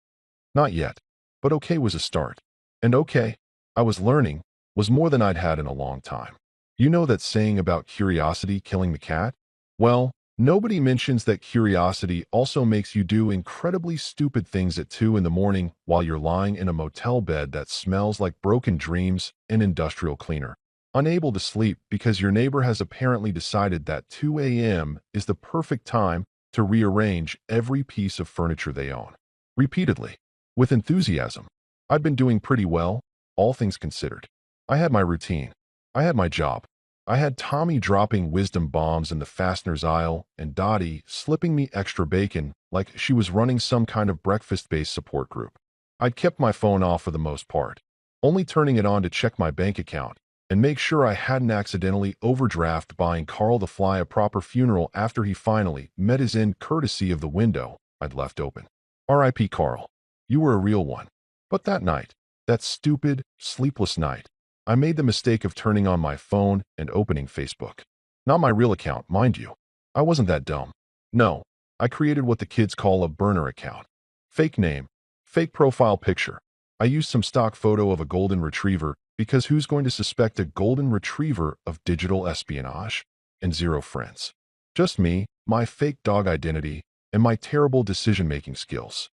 Not yet. But okay was a start. And okay, I was learning, was more than I'd had in a long time. You know that saying about curiosity killing the cat? Well, nobody mentions that curiosity also makes you do incredibly stupid things at 2 in the morning while you're lying in a motel bed that smells like broken dreams and industrial cleaner. Unable to sleep because your neighbor has apparently decided that 2 a.m. is the perfect time to rearrange every piece of furniture they own. Repeatedly. With enthusiasm. I'd been doing pretty well, all things considered. I had my routine. I had my job. I had Tommy dropping wisdom bombs in the fasteners aisle and Dottie slipping me extra bacon like she was running some kind of breakfast-based support group. I'd kept my phone off for the most part, only turning it on to check my bank account and make sure I hadn't accidentally overdraft buying Carl the Fly a proper funeral after he finally met his end courtesy of the window I'd left open. R.I.P. Carl. You were a real one. But that night, that stupid, sleepless night, I made the mistake of turning on my phone and opening Facebook. Not my real account, mind you. I wasn't that dumb. No, I created what the kids call a burner account. Fake name, fake profile picture. I used some stock photo of a golden retriever because who's going to suspect a golden retriever of digital espionage? And 0 friends. Just me, my fake dog identity, and my terrible decision-making skills.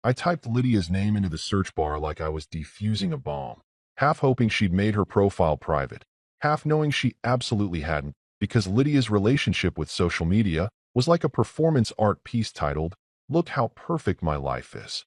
I typed Lydia's name into the search bar like I was defusing a bomb, half hoping she'd made her profile private, half knowing she absolutely hadn't, because Lydia's relationship with social media was like a performance art piece titled, "Look How Perfect My Life Is."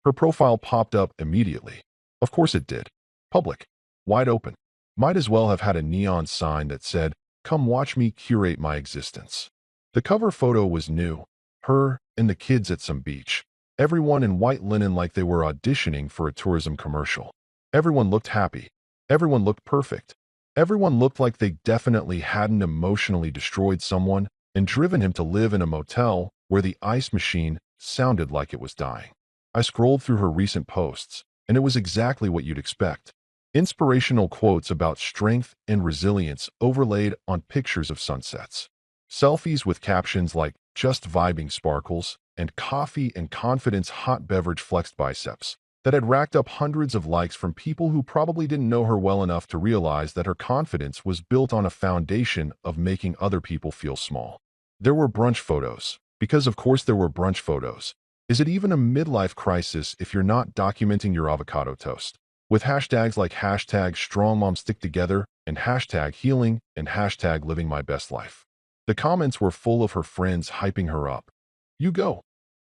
Her profile popped up immediately. Of course it did. Public. Wide open. Might as well have had a neon sign that said, "Come watch me curate my existence." The cover photo was new. Her and the kids at some beach. Everyone in white linen like they were auditioning for a tourism commercial. Everyone looked happy. Everyone looked perfect. Everyone looked like they definitely hadn't emotionally destroyed someone and driven him to live in a motel where the ice machine sounded like it was dying. I scrolled through her recent posts, and it was exactly what you'd expect. Inspirational quotes about strength and resilience overlaid on pictures of sunsets. Selfies with captions like, "Just vibing sparkles," and "Coffee and confidence hot beverage flexed biceps," that had racked up hundreds of likes from people who probably didn't know her well enough to realize that her confidence was built on a foundation of making other people feel small. There were brunch photos, because of course there were brunch photos. Is it even a midlife crisis if you're not documenting your avocado toast? With hashtags like hashtag #StrongMomStickTogether and hashtag healing and hashtag living my best life. The comments were full of her friends hyping her up. "You go,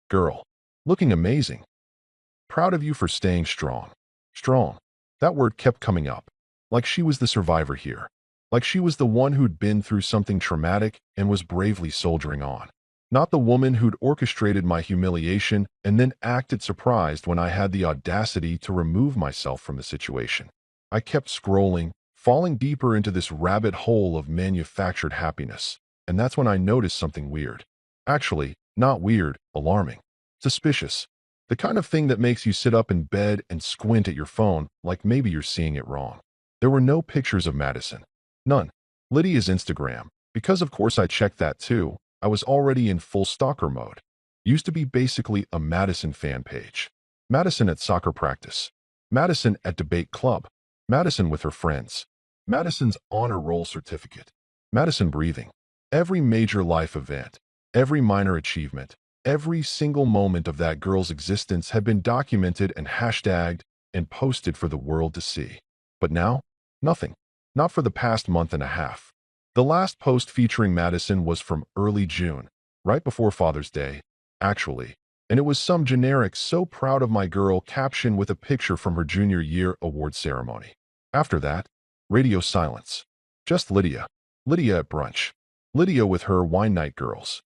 girl. Looking amazing. Proud of you for staying strong." Strong. That word kept coming up. Like she was the survivor here. Like she was the one who'd been through something traumatic and was bravely soldiering on. Not the woman who'd orchestrated my humiliation and then acted surprised when I had the audacity to remove myself from the situation. I kept scrolling, falling deeper into this rabbit hole of manufactured happiness. And that's when I noticed something weird. Actually, not weird, alarming. Suspicious. The kind of thing that makes you sit up in bed and squint at your phone like maybe you're seeing it wrong. There were no pictures of Madison. None. Lydia's Instagram. Because of course I checked that too. I was already in full stalker mode. Used to be basically a Madison fan page. Madison at soccer practice. Madison at debate club. Madison with her friends. Madison's honor roll certificate. Madison breathing. Every major life event, every minor achievement, every single moment of that girl's existence had been documented and hashtagged and posted for the world to see. But now, nothing. Not for the past month and a half. The last post featuring Madison was from early June, right before Father's Day, actually, and it was some generic "so proud of my girl" caption with a picture from her junior year award ceremony. After that, radio silence. Just Lydia. Lydia at brunch. Lydia with her wine night girls.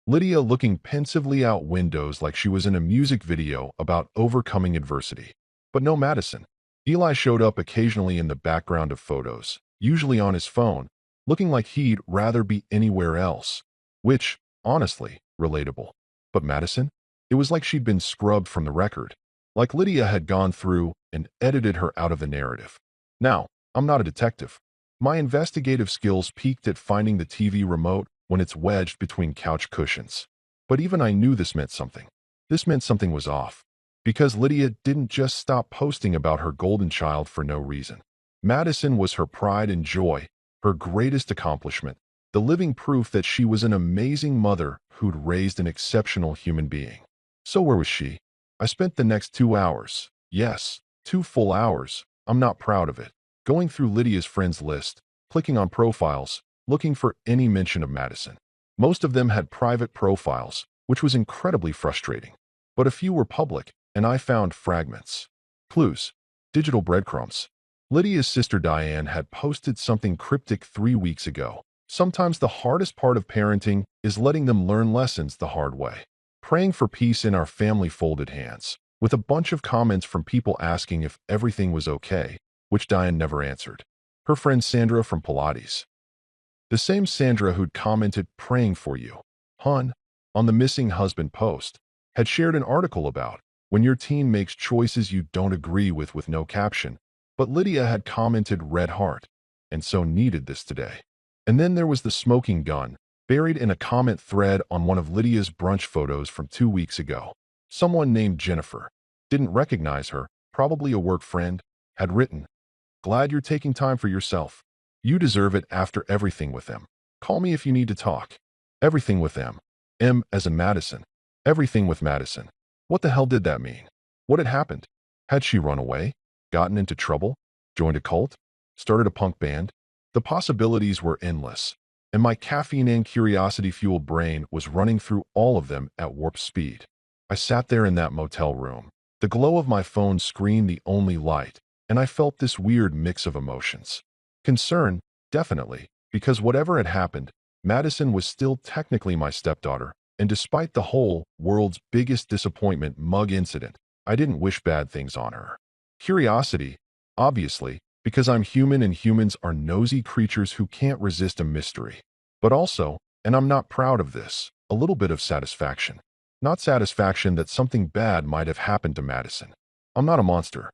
Lydia looking pensively out windows like she was in a music video about overcoming adversity. But no Madison. Eli showed up occasionally in the background of photos, usually on his phone, looking like he'd rather be anywhere else. Which, honestly, relatable. But Madison? It was like she'd been scrubbed from the record. Like Lydia had gone through and edited her out of the narrative. Now, I'm not a detective. My investigative skills peaked at finding the TV remote when it's wedged between couch cushions. But even I knew this meant something. This meant something was off. Because Lydia didn't just stop posting about her golden child for no reason. Madison was her pride and joy, her greatest accomplishment, the living proof that she was an amazing mother who'd raised an exceptional human being. So where was she? I spent the next 2 hours, yes, 2 full hours, I'm not proud of it, going through Lydia's friends list, clicking on profiles, looking for any mention of Madison. Most of them had private profiles, which was incredibly frustrating. But a few were public, and I found fragments. Clues. Digital breadcrumbs. Lydia's sister Diane had posted something cryptic 3 weeks ago. Sometimes the hardest part of parenting is letting them learn lessons the hard way. Praying for peace in our family, folded hands, with a bunch of comments from people asking if everything was okay, which Diane never answered. Her friend Sandra from Pilates. The same Sandra who'd commented "praying for you, hun," on the missing husband post, had shared an article about when your teen makes choices you don't agree with no caption. But Lydia had commented "red heart," and so needed this today. And then there was the smoking gun, buried in a comment thread on one of Lydia's brunch photos from 2 weeks ago. Someone named Jennifer, didn't recognize her, probably a work friend, had written, "Glad you're taking time for yourself. You deserve it after everything with them. Call me if you need to talk." Everything with them. M as in Madison. Everything with Madison. What the hell did that mean? What had happened? Had she run away? Gotten into trouble? Joined a cult? Started a punk band? The possibilities were endless, and my caffeine and curiosity-fueled brain was running through all of them at warp speed. I sat there in that motel room, the glow of my phone screen the only light, and I felt this weird mix of emotions. Concern, definitely, because whatever had happened, Madison was still technically my stepdaughter, and despite the whole world's biggest disappointment mug incident, I didn't wish bad things on her. Curiosity, obviously, because I'm human and humans are nosy creatures who can't resist a mystery. But also, and I'm not proud of this, a little bit of satisfaction. Not satisfaction that something bad might have happened to Madison. I'm not a monster.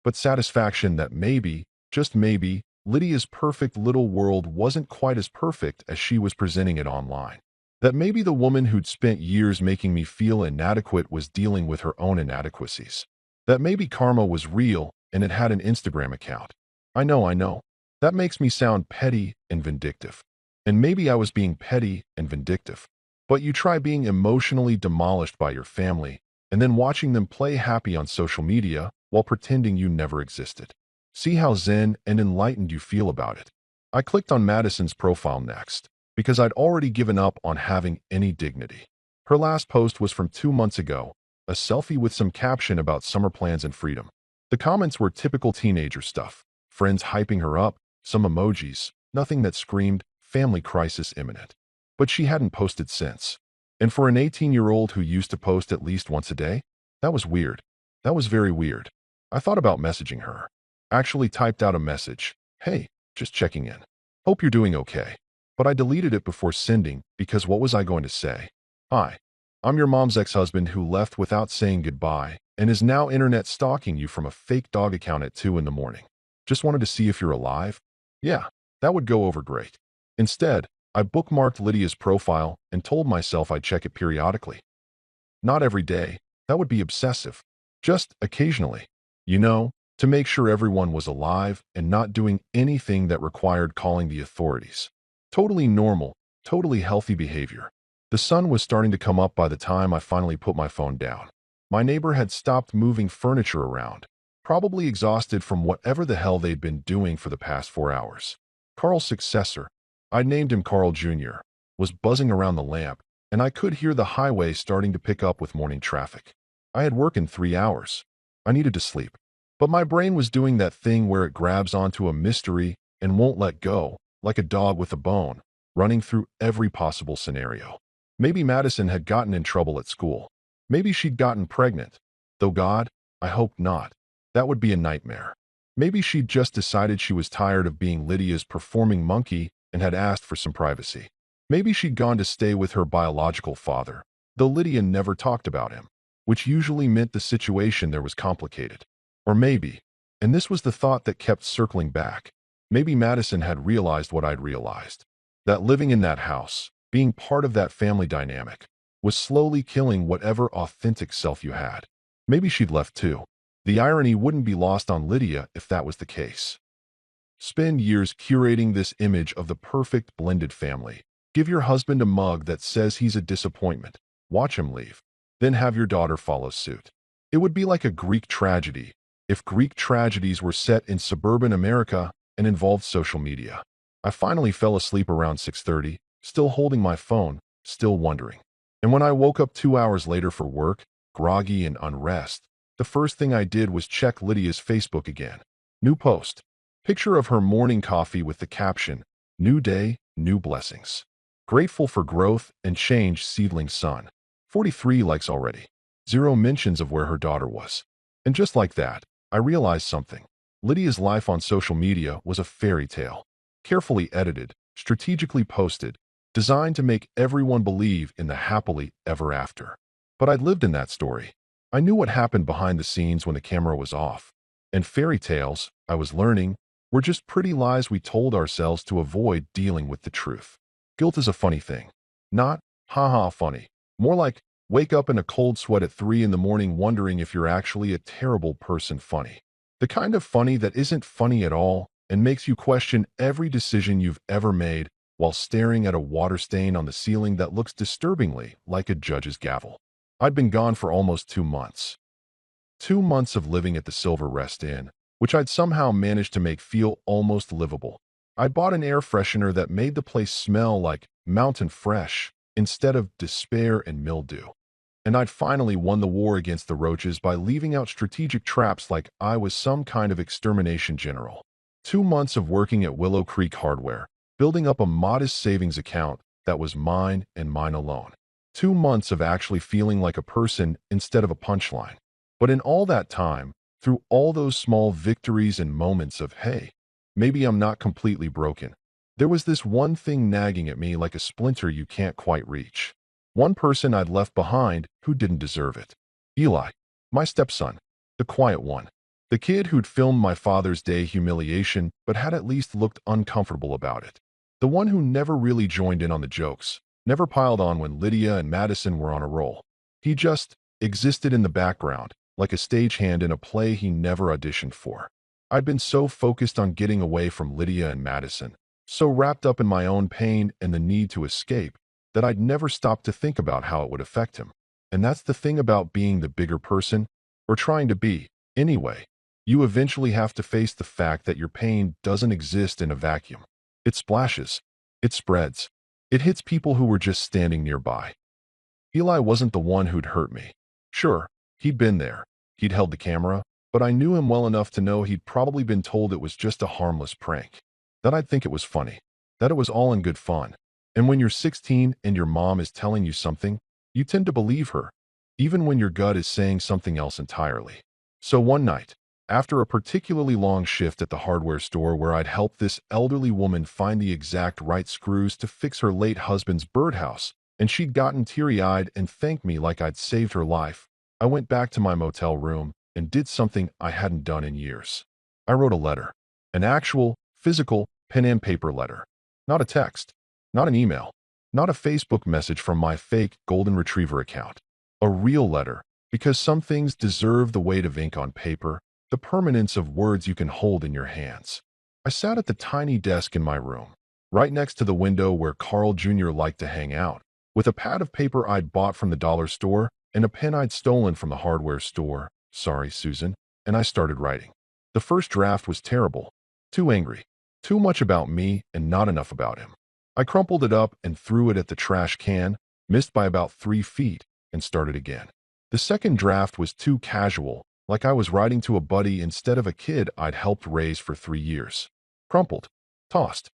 But satisfaction that maybe, just maybe, Lydia's perfect little world wasn't quite as perfect as she was presenting it online. That maybe the woman who'd spent years making me feel inadequate was dealing with her own inadequacies. That maybe karma was real and it had an Instagram account. I know. That makes me sound petty and vindictive. And maybe I was being petty and vindictive. But you try being emotionally demolished by your family and then watching them play happy on social media while pretending you never existed. See how zen and enlightened you feel about it. I clicked on Madison's profile next, because I'd already given up on having any dignity. Her last post was from 2 months ago, a selfie with some caption about summer plans and freedom. The comments were typical teenager stuff, friends hyping her up, some emojis, nothing that screamed family crisis imminent. But she hadn't posted since. And for an 18-year-old who used to post at least once a day, that was weird. That was very weird. I thought about messaging her. Actually typed out a message. Hey, just checking in. Hope you're doing okay. But I deleted it before sending because what was I going to say? Hi, I'm your mom's ex-husband who left without saying goodbye and is now internet stalking you from a fake dog account at 2 in the morning. Just wanted to see if you're alive? Yeah, that would go over great. Instead, I bookmarked Lydia's profile and told myself I'd check it periodically. Not every day. That would be obsessive. Just occasionally. You know, to make sure everyone was alive and not doing anything that required calling the authorities. Totally normal, totally healthy behavior. The sun was starting to come up by the time I finally put my phone down. My neighbor had stopped moving furniture around, probably exhausted from whatever the hell they'd been doing for the past 4 hours. Carl's successor, I named him Carl Jr., was buzzing around the lamp, and I could hear the highway starting to pick up with morning traffic. I had work in 3 hours. I needed to sleep. But my brain was doing that thing where it grabs onto a mystery and won't let go, like a dog with a bone, running through every possible scenario. Maybe Madison had gotten in trouble at school. Maybe she'd gotten pregnant. Though God, I hoped not. That would be a nightmare. Maybe she'd just decided she was tired of being Lydia's performing monkey and had asked for some privacy. Maybe she'd gone to stay with her biological father, though Lydia never talked about him, which usually meant the situation there was complicated. Or maybe, and this was the thought that kept circling back, maybe Madison had realized what I'd realized, that living in that house, being part of that family dynamic, was slowly killing whatever authentic self you had. Maybe she'd left too. The irony wouldn't be lost on Lydia if that was the case. Spend years curating this image of the perfect blended family. Give your husband a mug that says he's a disappointment. Watch him leave. Then have your daughter follow suit. It would be like a Greek tragedy if Greek tragedies were set in suburban America and involved social media. I finally fell asleep around 6:30, still holding my phone, still wondering. And when I woke up 2 hours later for work, groggy and unrest, the first thing I did was check Lydia's Facebook again. New post. Picture of her morning coffee with the caption, "New day, new blessings. Grateful for growth and change, seedling son." 43 likes already. 0 mentions of where her daughter was. And just like that, I realized something. Lydia's life on social media was a fairy tale. Carefully edited, strategically posted, designed to make everyone believe in the happily ever after. But I'd lived in that story. I knew what happened behind the scenes when the camera was off. And fairy tales, I was learning, were just pretty lies we told ourselves to avoid dealing with the truth. Guilt is a funny thing. Not, haha funny. More like, wake up in a cold sweat at 3 in the morning wondering if you're actually a terrible person funny. The kind of funny that isn't funny at all and makes you question every decision you've ever made while staring at a water stain on the ceiling that looks disturbingly like a judge's gavel. I'd been gone for almost 2 months. 2 months of living at the Silver Rest Inn, which I'd somehow managed to make feel almost livable. I bought an air freshener that made the place smell like mountain fresh instead of despair and mildew. And I'd finally won the war against the roaches by leaving out strategic traps like I was some kind of extermination general. 2 months of working at Willow Creek Hardware, building up a modest savings account that was mine and mine alone. 2 months of actually feeling like a person instead of a punchline. But in all that time, through all those small victories and moments of, hey, maybe I'm not completely broken, there was this one thing nagging at me like a splinter you can't quite reach. One person I'd left behind who didn't deserve it. Eli, my stepson, the quiet one. The kid who'd filmed my Father's Day humiliation but had at least looked uncomfortable about it. The one who never really joined in on the jokes, never piled on when Lydia and Madison were on a roll. He just existed in the background, like a stagehand in a play he never auditioned for. I'd been so focused on getting away from Lydia and Madison, so wrapped up in my own pain and the need to escape, that I'd never stopped to think about how it would affect him. And that's the thing about being the bigger person, or trying to be, anyway. You eventually have to face the fact that your pain doesn't exist in a vacuum. It splashes. It spreads. It hits people who were just standing nearby. Eli wasn't the one who'd hurt me. Sure, he'd been there. He'd held the camera, but I knew him well enough to know he'd probably been told it was just a harmless prank. That I'd think it was funny. That it was all in good fun. And when you're 16 and your mom is telling you something, you tend to believe her, even when your gut is saying something else entirely. So one night, After a particularly long shift at the hardware store where I'd helped this elderly woman find the exact right screws to fix her late husband's birdhouse, and she'd gotten teary-eyed and thanked me like I'd saved her life, I went back to my motel room and did something I hadn't done in years. I wrote a letter. An actual, physical, pen and paper letter. Not a text. Not an email. Not a Facebook message from my fake golden retriever account. A real letter, because some things deserve the weight of ink on paper, the permanence of words you can hold in your hands. I sat at the tiny desk in my room, right next to the window where Carl Jr. liked to hang out, with a pad of paper I'd bought from the dollar store and a pen I'd stolen from the hardware store. Sorry, Susan. And I started writing. The first draft was terrible. Too angry. Too much about me and not enough about him. I crumpled it up and threw it at the trash can, missed by about 3 feet, and started again. The second draft was too casual, like I was writing to a buddy instead of a kid I'd helped raise for 3 years. Crumpled. Tossed.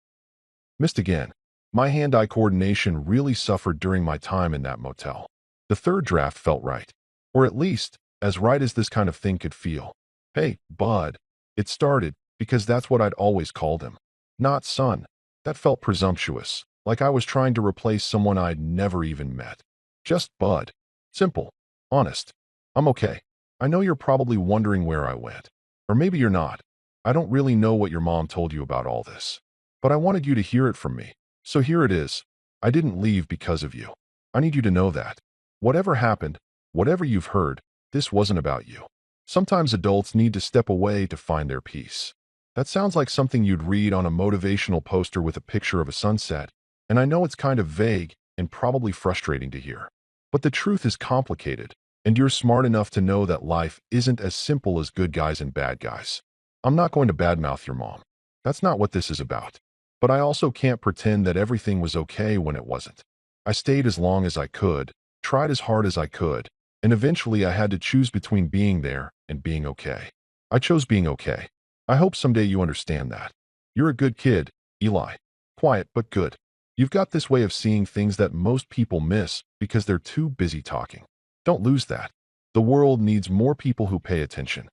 Missed again. My hand-eye coordination really suffered during my time in that motel. The third draft felt right. Or at least, as right as this kind of thing could feel. Hey, bud. It started, because that's what I'd always called him. Not son. That felt presumptuous, like I was trying to replace someone I'd never even met. Just bud. Simple. Honest. I'm okay. I know you're probably wondering where I went. Or maybe you're not. I don't really know what your mom told you about all this. But I wanted you to hear it from me. So here it is. I didn't leave because of you. I need you to know that. Whatever happened, whatever you've heard, this wasn't about you. Sometimes adults need to step away to find their peace. That sounds like something you'd read on a motivational poster with a picture of a sunset, and I know it's kind of vague and probably frustrating to hear. But the truth is complicated, and you're smart enough to know that life isn't as simple as good guys and bad guys. I'm not going to badmouth your mom. That's not what this is about. But I also can't pretend that everything was okay when it wasn't. I stayed as long as I could, tried as hard as I could, and eventually I had to choose between being there and being okay. I chose being okay. I hope someday you understand that. You're a good kid, Eli. Quiet but good. You've got this way of seeing things that most people miss because they're too busy talking. Don't lose that. The world needs more people who pay attention.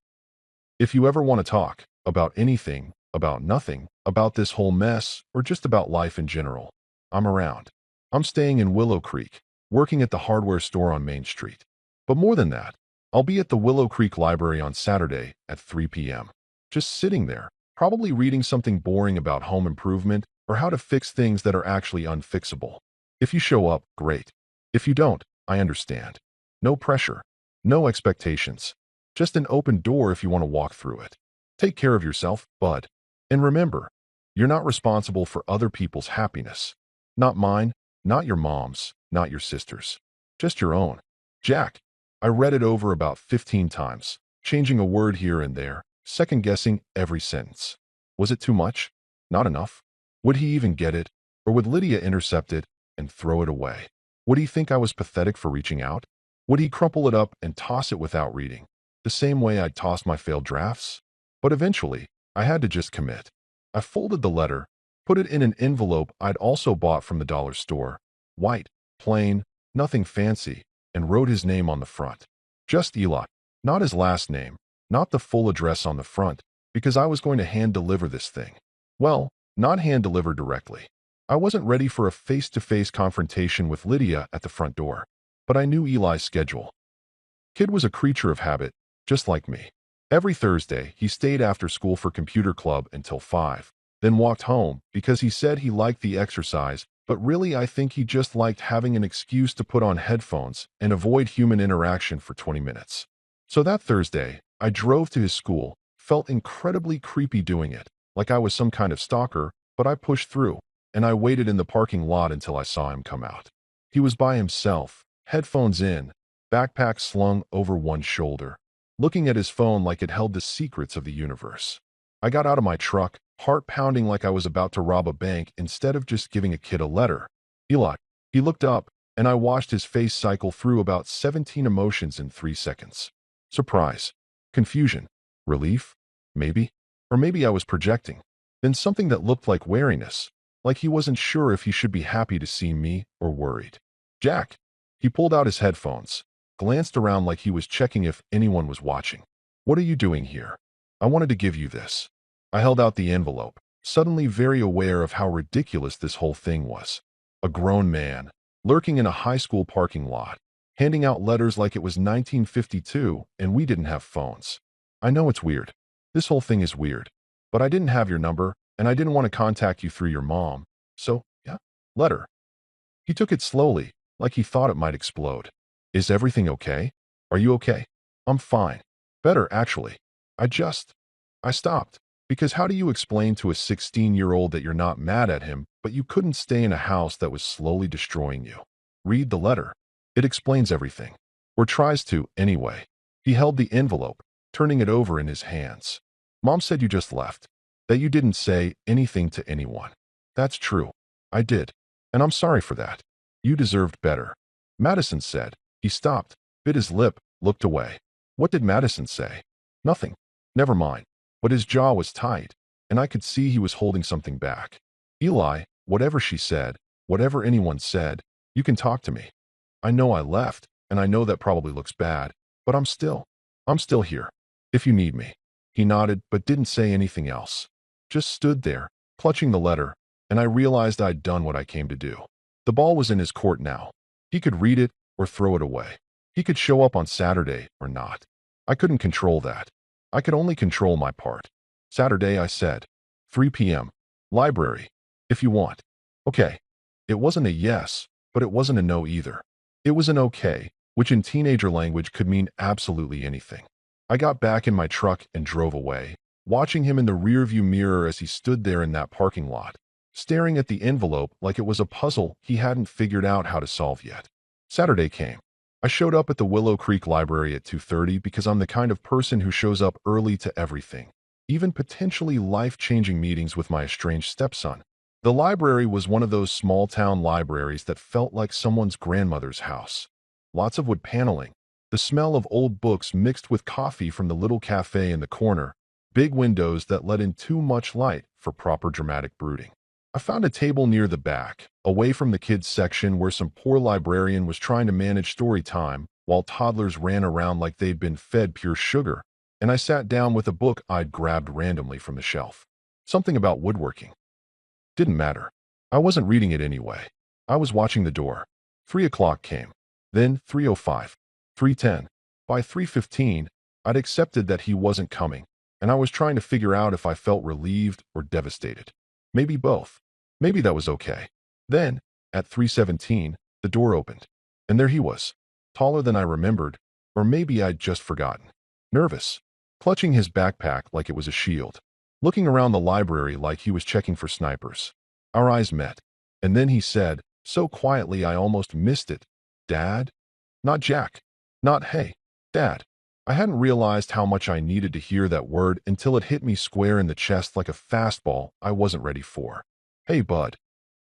If you ever want to talk about anything, about nothing, about this whole mess, or just about life in general, I'm around. I'm staying in Willow Creek, working at the hardware store on Main Street. But more than that, I'll be at the Willow Creek Library on Saturday at 3 p.m. Just sitting there, probably reading something boring about home improvement or how to fix things that are actually unfixable. If you show up, great. If you don't, I understand. No pressure. No expectations. Just an open door if you want to walk through it. Take care of yourself, bud. And remember, you're not responsible for other people's happiness. Not mine, not your mom's, not your sister's. Just your own. Jack. I read it over about 15 times, changing a word here and there, second-guessing every sentence. Was it too much? Not enough? Would he even get it? Or would Lydia intercept it and throw it away? Would he think I was pathetic for reaching out? Would he crumple it up and toss it without reading, the same way I'd tossed my failed drafts? But eventually, I had to just commit. I folded the letter, put it in an envelope I'd also bought from the dollar store, white, plain, nothing fancy, and wrote his name on the front. Just Eli. Not his last name, not the full address on the front, because I was going to hand-deliver this thing. Well, not hand-deliver directly. I wasn't ready for a face-to-face confrontation with Lydia at the front door, but I knew Eli's schedule. Kid was a creature of habit, just like me. Every Thursday, he stayed after school for computer club until 5, then walked home because he said he liked the exercise, but really I think he just liked having an excuse to put on headphones and avoid human interaction for 20 minutes. So that Thursday, I drove to his school, felt incredibly creepy doing it, like I was some kind of stalker, but I pushed through, and I waited in the parking lot until I saw him come out. He was by himself, headphones in, backpack slung over one shoulder, looking at his phone like it held the secrets of the universe. I got out of my truck, heart pounding like I was about to rob a bank instead of just giving a kid a letter. Eli. He looked up, and I watched his face cycle through about 17 emotions in 3 seconds. Surprise. Confusion. Relief. Maybe. Or maybe I was projecting. Then something that looked like wariness, like he wasn't sure if he should be happy to see me or worried. Jack. He pulled out his headphones, glanced around like he was checking if anyone was watching. What are you doing here? I wanted to give you this. I held out the envelope, suddenly very aware of how ridiculous this whole thing was. A grown man, lurking in a high school parking lot, handing out letters like it was 1952 and we didn't have phones. I know it's weird. This whole thing is weird. But I didn't have your number, and I didn't want to contact you through your mom. So, yeah, letter. He took it slowly, like he thought it might explode. Is everything okay? Are you okay? I'm fine. Better, actually. I just... I stopped. Because how do you explain to a 16-year-old that you're not mad at him, but you couldn't stay in a house that was slowly destroying you? Read the letter. It explains everything. Or tries to, anyway. He held the envelope, turning it over in his hands. Mom said you just left. That you didn't say anything to anyone. That's true. I did. And I'm sorry for that. You deserved better. Madison said. He stopped, bit his lip, looked away. What did Madison say? Nothing. Never mind. But his jaw was tight, and I could see he was holding something back. Eli, whatever she said, whatever anyone said, you can talk to me. I know I left, and I know that probably looks bad, but I'm still here. If you need me. He nodded, but didn't say anything else. Just stood there, clutching the letter, and I realized I'd done what I came to do. The ball was in his court now. He could read it or throw it away. He could show up on Saturday or not. I couldn't control that. I could only control my part. Saturday, I said. 3 p.m. Library. If you want. Okay. It wasn't a yes, but it wasn't a no either. It was an okay, which in teenager language could mean absolutely anything. I got back in my truck and drove away, watching him in the rearview mirror as he stood there in that parking lot, staring at the envelope like it was a puzzle he hadn't figured out how to solve yet. Saturday came. I showed up at the Willow Creek Library at 2:30 because I'm the kind of person who shows up early to everything, even potentially life-changing meetings with my estranged stepson. The library was one of those small-town libraries that felt like someone's grandmother's house. Lots of wood paneling, the smell of old books mixed with coffee from the little cafe in the corner, big windows that let in too much light for proper dramatic brooding. I found a table near the back, away from the kids section where some poor librarian was trying to manage story time while toddlers ran around like they'd been fed pure sugar, and I sat down with a book I'd grabbed randomly from the shelf. Something about woodworking. Didn't matter. I wasn't reading it anyway. I was watching the door. 3 o'clock came. Then 3:05. 3:10. By 3:15, I'd accepted that he wasn't coming, and I was trying to figure out if I felt relieved or devastated. Maybe both. Maybe that was okay. Then, at 3:17, the door opened, and there he was, taller than I remembered, or maybe I'd just forgotten. Nervous, clutching his backpack like it was a shield, looking around the library like he was checking for snipers. Our eyes met, and then he said, so quietly I almost missed it, "Dad?" Not Jack. Not, "Hey, Dad." I hadn't realized how much I needed to hear that word until it hit me square in the chest like a fastball I wasn't ready for. "Hey, bud."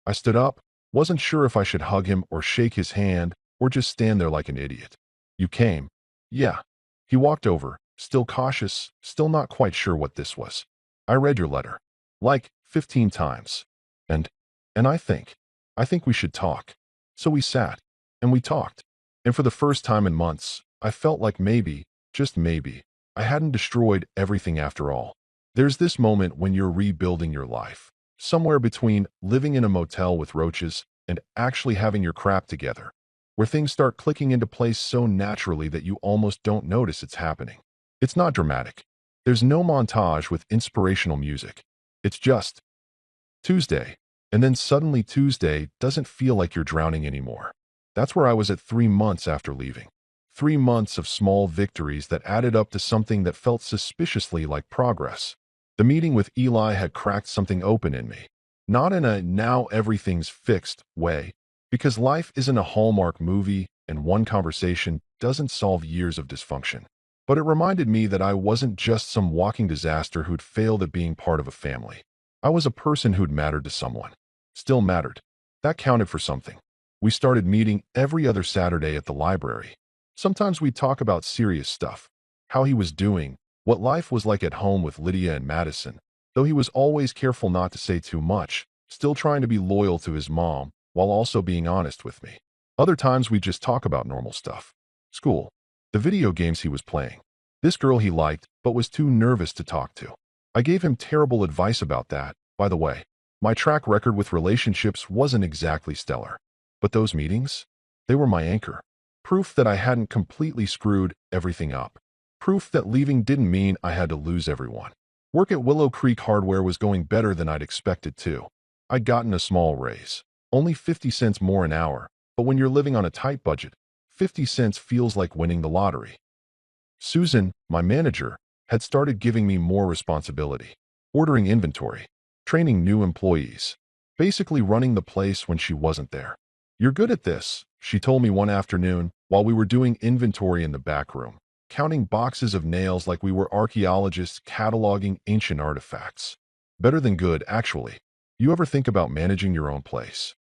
I stood up, wasn't sure if I should hug him or shake his hand or just stand there like an idiot. "You came?" "Yeah." He walked over, still cautious, still not quite sure what this was. "I read your letter. Like 15 times. And, and I think we should talk." So we sat, and we talked. And for the first time in months, I felt like maybe, just maybe, I hadn't destroyed everything after all. There's this moment when you're rebuilding your life, somewhere between living in a motel with roaches and actually having your crap together, where things start clicking into place so naturally that you almost don't notice it's happening. It's not dramatic. There's no montage with inspirational music. It's just Tuesday, and then suddenly Tuesday doesn't feel like you're drowning anymore. That's where I was at 3 months after leaving. 3 months of small victories that added up to something that felt suspiciously like progress. The meeting with Eli had cracked something open in me. Not in a now everything's fixed way, because life isn't a Hallmark movie and one conversation doesn't solve years of dysfunction. But it reminded me that I wasn't just some walking disaster who'd failed at being part of a family. I was a person who'd mattered to someone. Still mattered. That counted for something. We started meeting every other Saturday at the library. Sometimes we'd talk about serious stuff, how he was doing, what life was like at home with Lydia and Madison, though he was always careful not to say too much, still trying to be loyal to his mom while also being honest with me. Other times we'd just talk about normal stuff. School. The video games he was playing. This girl he liked, but was too nervous to talk to. I gave him terrible advice about that, by the way. My track record with relationships wasn't exactly stellar. But those meetings? They were my anchor. Proof that I hadn't completely screwed everything up. Proof that leaving didn't mean I had to lose everyone. Work at Willow Creek Hardware was going better than I'd expected to. I'd gotten a small raise. Only 50 cents more an hour, but when you're living on a tight budget, 50 cents feels like winning the lottery. Susan, my manager, had started giving me more responsibility. Ordering inventory, training new employees, basically running the place when she wasn't there. "You're good at this," she told me one afternoon while we were doing inventory in the back room, counting boxes of nails like we were archaeologists cataloging ancient artifacts. "Better than good, actually. You ever think about managing your own place?"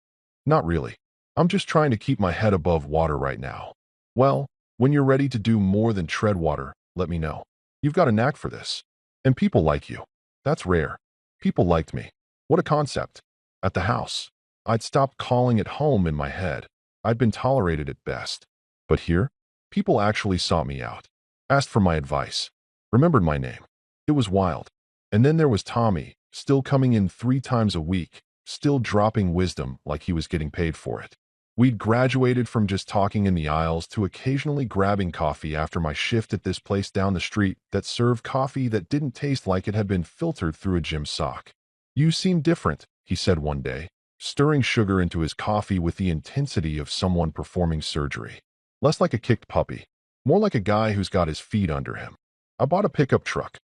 "Not really. I'm just trying to keep my head above water right now." "Well, when you're ready to do more than tread water, let me know. You've got a knack for this. And people like you. That's rare. People liked me. What a concept. At the house. I'd stopped calling it home in my head. I'd been tolerated at best. But here, people actually sought me out. Asked for my advice. Remembered my name. It was wild. And then there was Tommy, still coming in 3 times a week, still dropping wisdom like he was getting paid for it. We'd graduated from just talking in the aisles to occasionally grabbing coffee after my shift at this place down the street that served coffee that didn't taste like it had been filtered through a gym sock. "You seem different," he said one day, stirring sugar into his coffee with the intensity of someone performing surgery. "Less like a kicked puppy, more like a guy who's got his feet under him." "I bought a pickup truck,"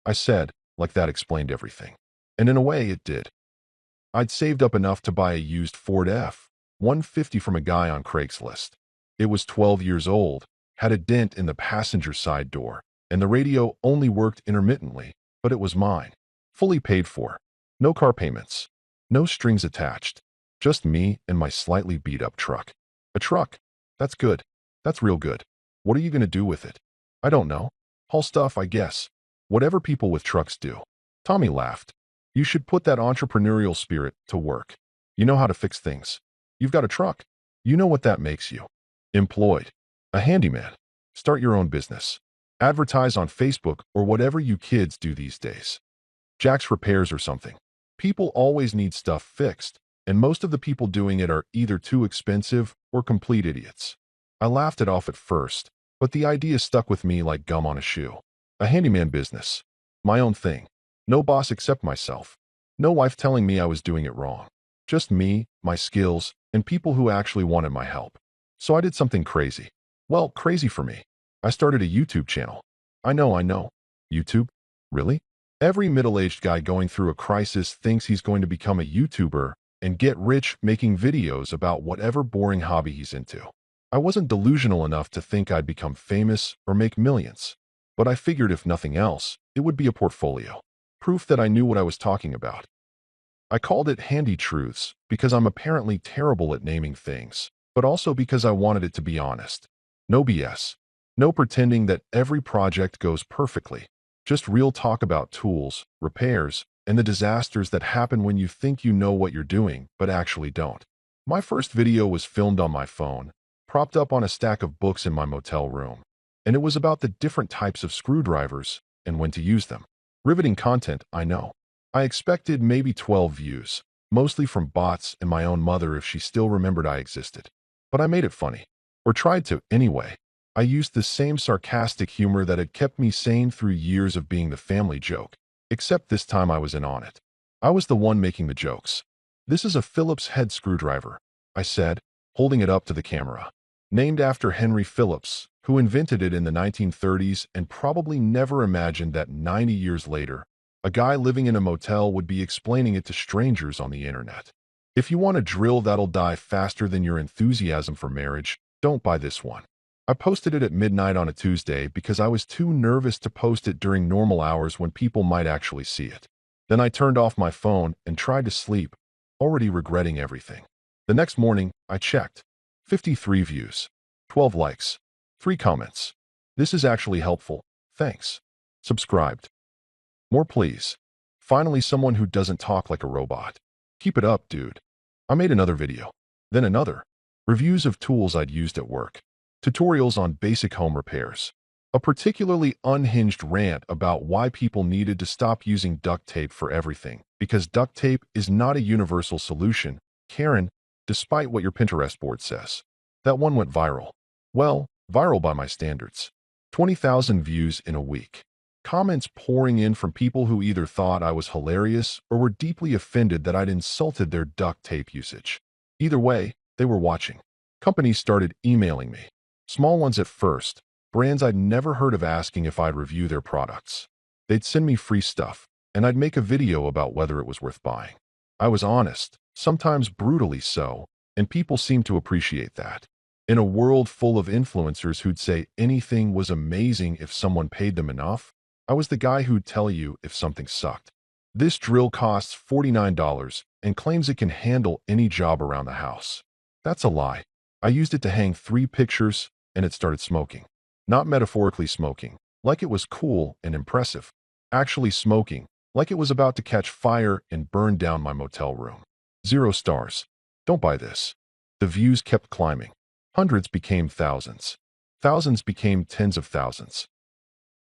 I said, like that explained everything. And in a way, it did. I'd saved up enough to buy a used Ford F-150 from a guy on Craigslist. It was 12 years old, had a dent in the passenger side door, and the radio only worked intermittently, but it was mine. Fully paid for. No car payments. No strings attached. Just me and my slightly beat-up truck. A truck. That's good. That's real good. What are you going to do with it? I don't know. Haul stuff, I guess. Whatever people with trucks do. Tommy laughed. You should put that entrepreneurial spirit to work. You know how to fix things. You've got a truck. You know what that makes you. Employed. A handyman. Start your own business. Advertise on Facebook or whatever you kids do these days. Jack's Repairs or something. People always need stuff fixed, and most of the people doing it are either too expensive or complete idiots. I laughed it off at first, but the idea stuck with me like gum on a shoe. A handyman business. My own thing. No boss except myself. No wife telling me I was doing it wrong. Just me, my skills, and people who actually wanted my help. So I did something crazy. Well, crazy for me. I started a YouTube channel. I know. YouTube? Really? Every middle-aged guy going through a crisis thinks he's going to become a YouTuber and get rich making videos about whatever boring hobby he's into. I wasn't delusional enough to think I'd become famous or make millions, but I figured if nothing else, it would be a portfolio. Proof that I knew what I was talking about. I called it Handy Truths because I'm apparently terrible at naming things, but also because I wanted it to be honest. No BS. No pretending that every project goes perfectly. Just real talk about tools, repairs, and the disasters that happen when you think you know what you're doing, but actually don't. My first video was filmed on my phone, propped up on a stack of books in my motel room, and it was about the different types of screwdrivers and when to use them. Riveting content, I know. I expected maybe 12 views, mostly from bots and my own mother if she still remembered I existed. But I made it funny. Or tried to, anyway. I used the same sarcastic humor that had kept me sane through years of being the family joke, except this time I was in on it. I was the one making the jokes. "This is a Phillips head screwdriver," I said, holding it up to the camera. "Named after Henry Phillips, who invented it in the 1930s and probably never imagined that 90 years later, a guy living in a motel would be explaining it to strangers on the internet. If you want a drill that'll die faster than your enthusiasm for marriage, don't buy this one." I posted it at midnight on a Tuesday because I was too nervous to post it during normal hours when people might actually see it. Then I turned off my phone and tried to sleep, already regretting everything. The next morning, I checked. 53 views, 12 likes, 3 comments. "This is actually helpful. Thanks." Subscribed. More please. Finally someone who doesn't talk like a robot. "Keep it up, dude." I made another video. Then another. Reviews of tools I'd used at work. Tutorials on basic home repairs. A particularly unhinged rant about why people needed to stop using duct tape for everything, because duct tape is not a universal solution. Karen, despite what your Pinterest board says. That one went viral. Well, viral by my standards. 20,000 views in a week. Comments pouring in from people who either thought I was hilarious or were deeply offended that I'd insulted their duct tape usage. Either way, they were watching. Companies started emailing me. Small ones at first, brands I'd never heard of asking if I'd review their products. They'd send me free stuff, and I'd make a video about whether it was worth buying. I was honest, sometimes brutally so, and people seemed to appreciate that. In a world full of influencers who'd say anything was amazing if someone paid them enough, I was the guy who'd tell you if something sucked. This drill costs $49 and claims it can handle any job around the house. That's a lie. I used it to hang 3 pictures, and it started smoking. Not metaphorically smoking, like it was cool and impressive. Actually smoking, like it was about to catch fire and burn down my motel room. 0 stars. Don't buy this. The views kept climbing. Hundreds became thousands. Thousands became tens of thousands.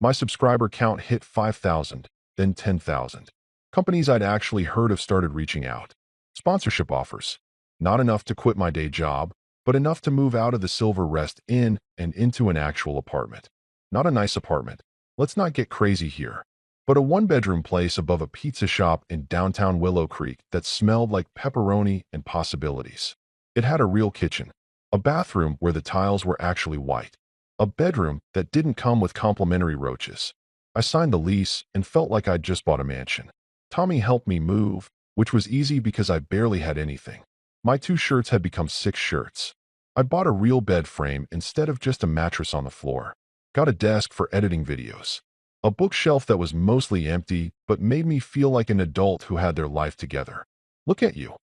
My subscriber count hit 5,000, then 10,000. Companies I'd actually heard of started reaching out. Sponsorship offers. Not enough to quit my day job, but enough to move out of the Silver Rest Inn and into an actual apartment. Not a nice apartment. Let's not get crazy here. But a 1-bedroom place above a pizza shop in downtown Willow Creek that smelled like pepperoni and possibilities. It had a real kitchen. A bathroom where the tiles were actually white. A bedroom that didn't come with complimentary roaches. I signed the lease and felt like I'd just bought a mansion. Tommy helped me move, which was easy because I barely had anything. My 2 shirts had become 6 shirts. I bought a real bed frame instead of just a mattress on the floor. Got a desk for editing videos. A bookshelf that was mostly empty but made me feel like an adult who had their life together. Look at you,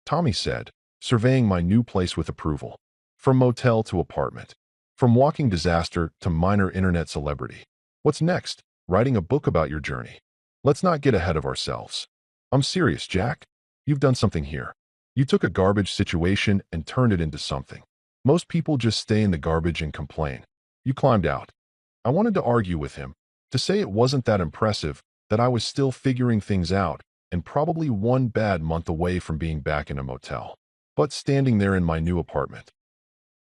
Tommy said, surveying my new place with approval. From motel to apartment. From walking disaster to minor internet celebrity. What's next? Writing a book about your journey. Let's not get ahead of ourselves. I'm serious, Jack. You've done something here. You took a garbage situation and turned it into something. Most people just stay in the garbage and complain. You climbed out. I wanted to argue with him, to say it wasn't that impressive, that I was still figuring things out, and probably 1 bad month away from being back in a motel. But standing there in my new apartment.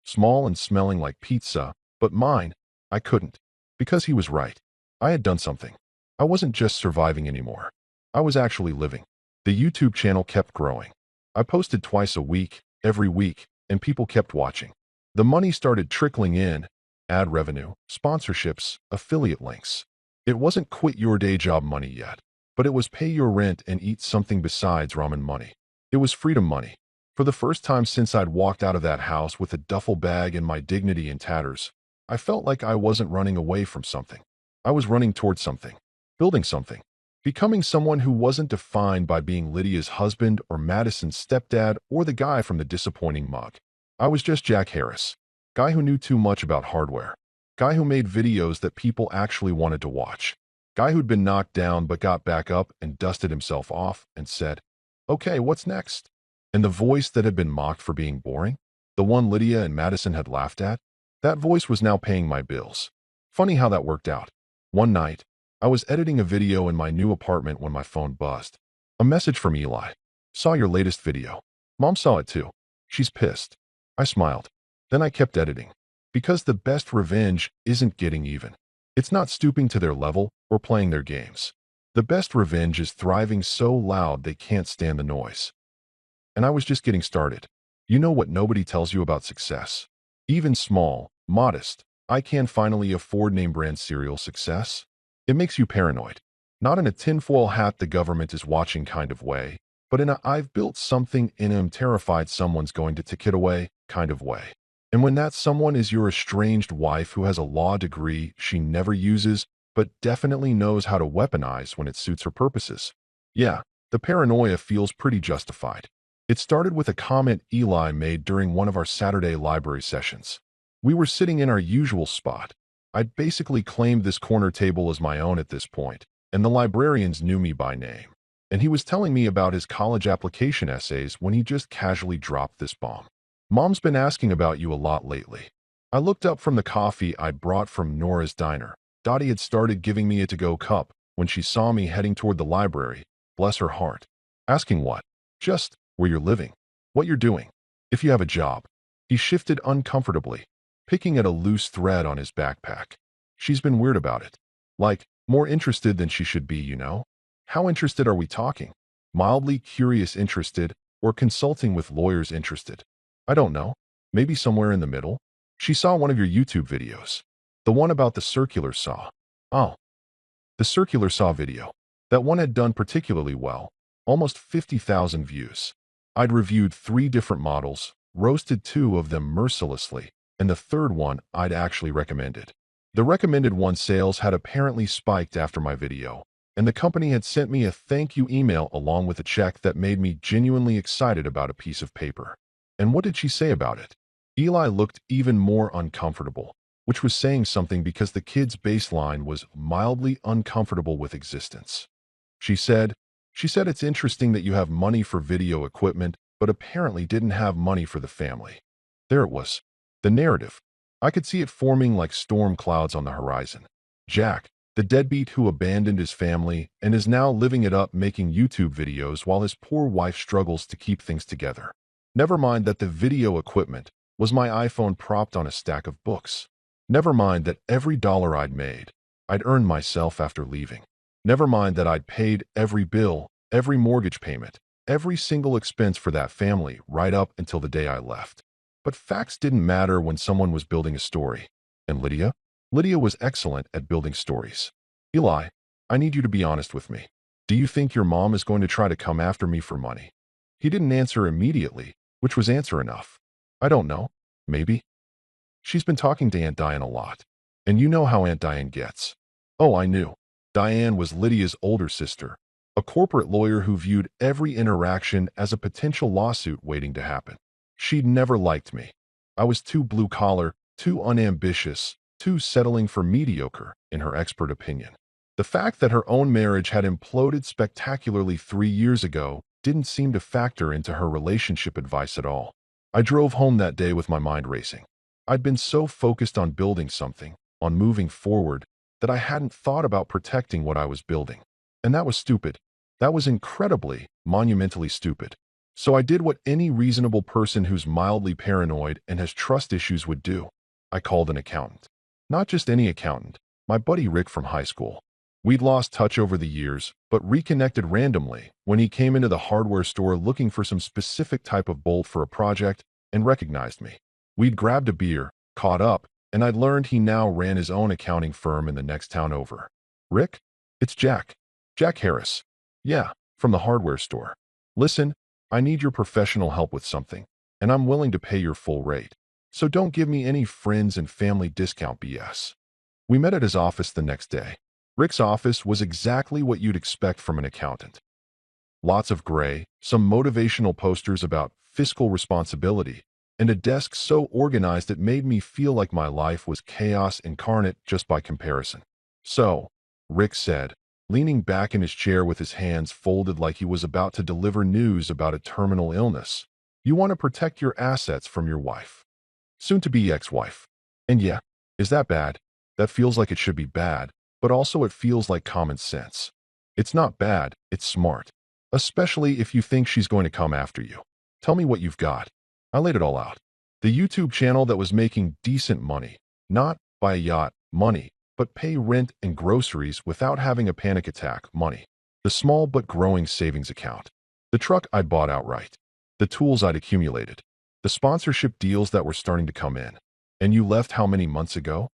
Small and smelling like pizza, but mine, I couldn't. Because he was right. I had done something. I wasn't just surviving anymore. I was actually living. The YouTube channel kept growing. I posted twice a week, every week, and people kept watching. The money started trickling in, ad revenue, sponsorships, affiliate links. It wasn't quit your day job money yet, but it was pay your rent and eat something besides ramen money. It was freedom money. For the first time since I'd walked out of that house with a duffel bag and my dignity in tatters, I felt like I wasn't running away from something. I was running towards something, building something, becoming someone who wasn't defined by being Lydia's husband or Madison's stepdad or the guy from the disappointing mug. I was just Jack Harris, guy who knew too much about hardware, guy who made videos that people actually wanted to watch, guy who'd been knocked down but got back up and dusted himself off and said, "Okay, what's next?" And the voice that had been mocked for being boring, the one Lydia and Madison had laughed at, that voice was now paying my bills. Funny how that worked out. One night, I was editing a video in my new apartment when my phone buzzed. A message from Eli. "Saw your latest video. Mom saw it too. She's pissed." I smiled. Then I kept editing. Because the best revenge isn't getting even. It's not stooping to their level or playing their games. The best revenge is thriving so loud they can't stand the noise. And I was just getting started. You know what nobody tells you about success? Even small, modest, I can finally afford name brand cereal success? It makes you paranoid. Not in a tinfoil hat the government is watching kind of way, but in a I've built something and am terrified someone's going to take it away kind of way. And when that someone is your estranged wife who has a law degree she never uses, but definitely knows how to weaponize when it suits her purposes. Yeah, the paranoia feels pretty justified. It started with a comment Eli made during one of our Saturday library sessions. We were sitting in our usual spot. I'd basically claimed this corner table as my own at this point, and the librarians knew me by name. And he was telling me about his college application essays when he just casually dropped this bomb. "Mom's been asking about you a lot lately." I looked up from the coffee I'd brought from Nora's diner. Dottie had started giving me a to-go cup when she saw me heading toward the library, bless her heart. Asking what? Just where you're living, what you're doing, if you have a job. He shifted uncomfortably, picking at a loose thread on his backpack. She's been weird about it. Like, more interested than she should be, you know? How interested are we talking? Mildly curious interested, or consulting with lawyers interested? I don't know. Maybe somewhere in the middle? She saw one of your YouTube videos. The one about the circular saw. Oh, the circular saw video. That one had done particularly well. Almost 50,000 views. I'd reviewed 3 different models, roasted 2 of them mercilessly, and the third one I'd actually recommended. The recommended one sales had apparently spiked after my video, and the company had sent me a thank you email along with a check that made me genuinely excited about a piece of paper. And what did she say about it? Eli looked even more uncomfortable, which was saying something because the kid's baseline was mildly uncomfortable with existence. She said it's interesting that you have money for video equipment, but apparently didn't have money for the family. There it was. The narrative. I could see it forming like storm clouds on the horizon. Jack, the deadbeat who abandoned his family and is now living it up making YouTube videos while his poor wife struggles to keep things together. Never mind that the video equipment was my iPhone propped on a stack of books. Never mind that every dollar I'd made, I'd earned myself after leaving. Never mind that I'd paid every bill, every mortgage payment, every single expense for that family right up until the day I left. But facts didn't matter when someone was building a story. And Lydia? Lydia was excellent at building stories. Eli, I need you to be honest with me. Do you think your mom is going to try to come after me for money? He didn't answer immediately, which was answer enough. I don't know. Maybe. She's been talking to Aunt Diane a lot. And you know how Aunt Diane gets. Oh, I knew. Diane was Lydia's older sister, a corporate lawyer who viewed every interaction as a potential lawsuit waiting to happen. She'd never liked me. I was too blue-collar, too unambitious, too settling for mediocre, in her expert opinion. The fact that her own marriage had imploded spectacularly 3 years ago didn't seem to factor into her relationship advice at all. I drove home that day with my mind racing. I'd been so focused on building something, on moving forward, that I hadn't thought about protecting what I was building. And that was stupid. That was incredibly, monumentally stupid. So I did what any reasonable person who's mildly paranoid and has trust issues would do. I called an accountant. Not just any accountant, my buddy Rick from high school. We'd lost touch over the years, but reconnected randomly when he came into the hardware store looking for some specific type of bolt for a project and recognized me. We'd grabbed a beer, caught up, and I'd learned he now ran his own accounting firm in the next town over. Rick? It's Jack. Jack Harris. Yeah, from the hardware store. Listen, I need your professional help with something, and I'm willing to pay your full rate. So don't give me any friends and family discount BS. We met at his office the next day. Rick's office was exactly what you'd expect from an accountant. Lots of gray, some motivational posters about fiscal responsibility, and a desk so organized it made me feel like my life was chaos incarnate just by comparison. So, Rick said, leaning back in his chair with his hands folded like he was about to deliver news about a terminal illness, you want to protect your assets from your wife. Soon-to-be ex-wife. And yeah, is that bad? That feels like it should be bad, but also it feels like common sense. It's not bad, it's smart. Especially if you think she's going to come after you. Tell me what you've got. I laid it all out. The YouTube channel that was making decent money, not buy a yacht money, but pay rent and groceries without having a panic attack money. The small but growing savings account. The truck I'd bought outright. The tools I'd accumulated. The sponsorship deals that were starting to come in. And you left how many months ago?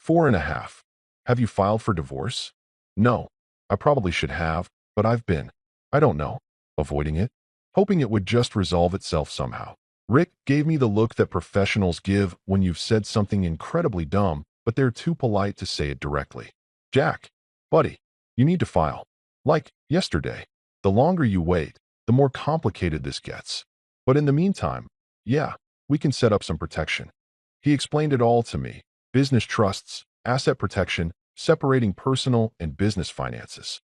4.5. Have you filed for divorce? No. I probably should have, but I've been, I don't know, avoiding it, hoping it would just resolve itself somehow. Rick gave me the look that professionals give when you've said something incredibly dumb, but they're too polite to say it directly. Jack, buddy, you need to file. Like yesterday. The longer you wait, the more complicated this gets. But in the meantime, yeah, we can set up some protection. He explained it all to me. Business trusts, asset protection, separating personal and business finances.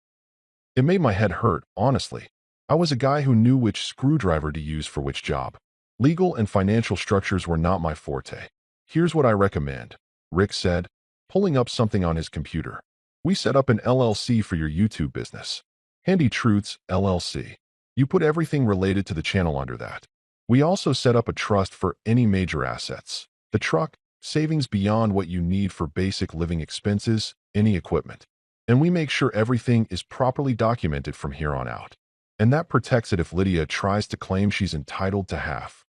It made my head hurt, honestly. I was a guy who knew which screwdriver to use for which job. Legal and financial structures were not my forte. Here's what I recommend, Rick said, pulling up something on his computer. We set up an LLC for your YouTube business. Handy Truths LLC. You put everything related to the channel under that. We also set up a trust for any major assets. The truck, savings beyond what you need for basic living expenses, any equipment. And we make sure everything is properly documented from here on out. And that protects it if Lydia tries to claim she's entitled to half.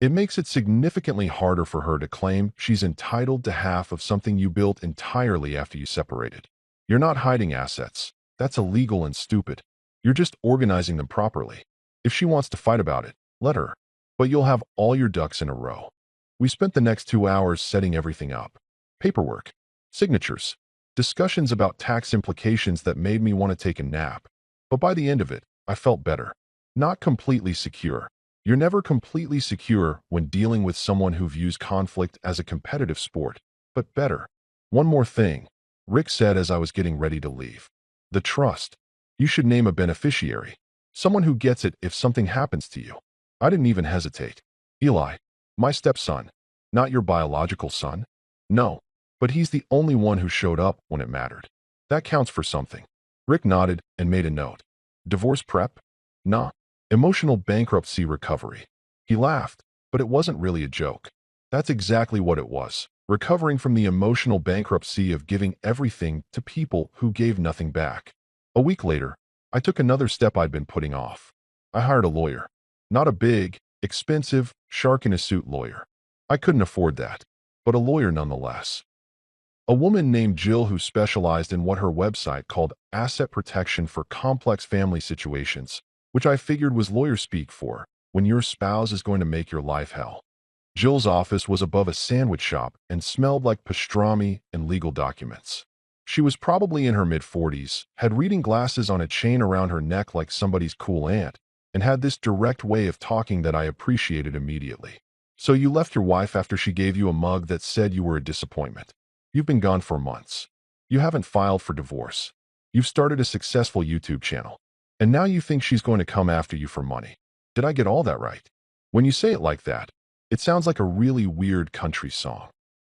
It makes it significantly harder for her to claim she's entitled to half of something you built entirely after you separated. You're not hiding assets. That's illegal and stupid. You're just organizing them properly. If she wants to fight about it, let her. But you'll have all your ducks in a row. We spent the next 2 hours setting everything up. Paperwork, signatures, discussions about tax implications that made me want to take a nap. But by the end of it, I felt better. Not completely secure. You're never completely secure when dealing with someone who views conflict as a competitive sport, but better. One more thing, Rick said as I was getting ready to leave. The trust. You should name a beneficiary. Someone who gets it if something happens to you. I didn't even hesitate. Eli, my stepson. Not your biological son. No, but he's the only one who showed up when it mattered. That counts for something. Rick nodded and made a note. Divorce prep? Nah. Emotional bankruptcy recovery. He laughed, but it wasn't really a joke. That's exactly what it was. Recovering from the emotional bankruptcy of giving everything to people who gave nothing back. A week later, I took another step I'd been putting off. I hired a lawyer. Not a big, expensive, shark-in-a-suit lawyer. I couldn't afford that, but a lawyer nonetheless. A woman named Jill who specialized in what her website called asset protection for complex family situations, which I figured was lawyer speak for when your spouse is going to make your life hell. Jill's office was above a sandwich shop and smelled like pastrami and legal documents. She was probably in her mid-40s, had reading glasses on a chain around her neck like somebody's cool aunt, and had this direct way of talking that I appreciated immediately. So you left your wife after she gave you a mug that said you were a disappointment. You've been gone for months. You haven't filed for divorce. You've started a successful YouTube channel. And now you think she's going to come after you for money. Did I get all that right? When you say it like that, it sounds like a really weird country song.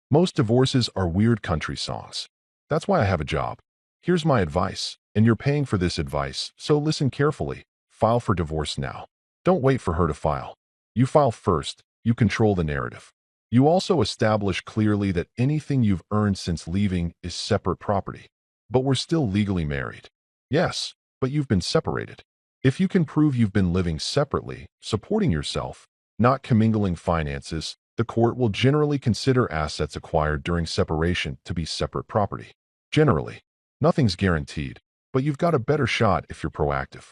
Most divorces are weird country songs. That's why I have a job. Here's my advice, and you're paying for this advice, so listen carefully. File for divorce now. Don't wait for her to file. You file first, you control the narrative. You also establish clearly that anything you've earned since leaving is separate property. But we're still legally married. Yes, but you've been separated. If you can prove you've been living separately, supporting yourself, not commingling finances, the court will generally consider assets acquired during separation to be separate property. Generally, nothing's guaranteed, but you've got a better shot if you're proactive.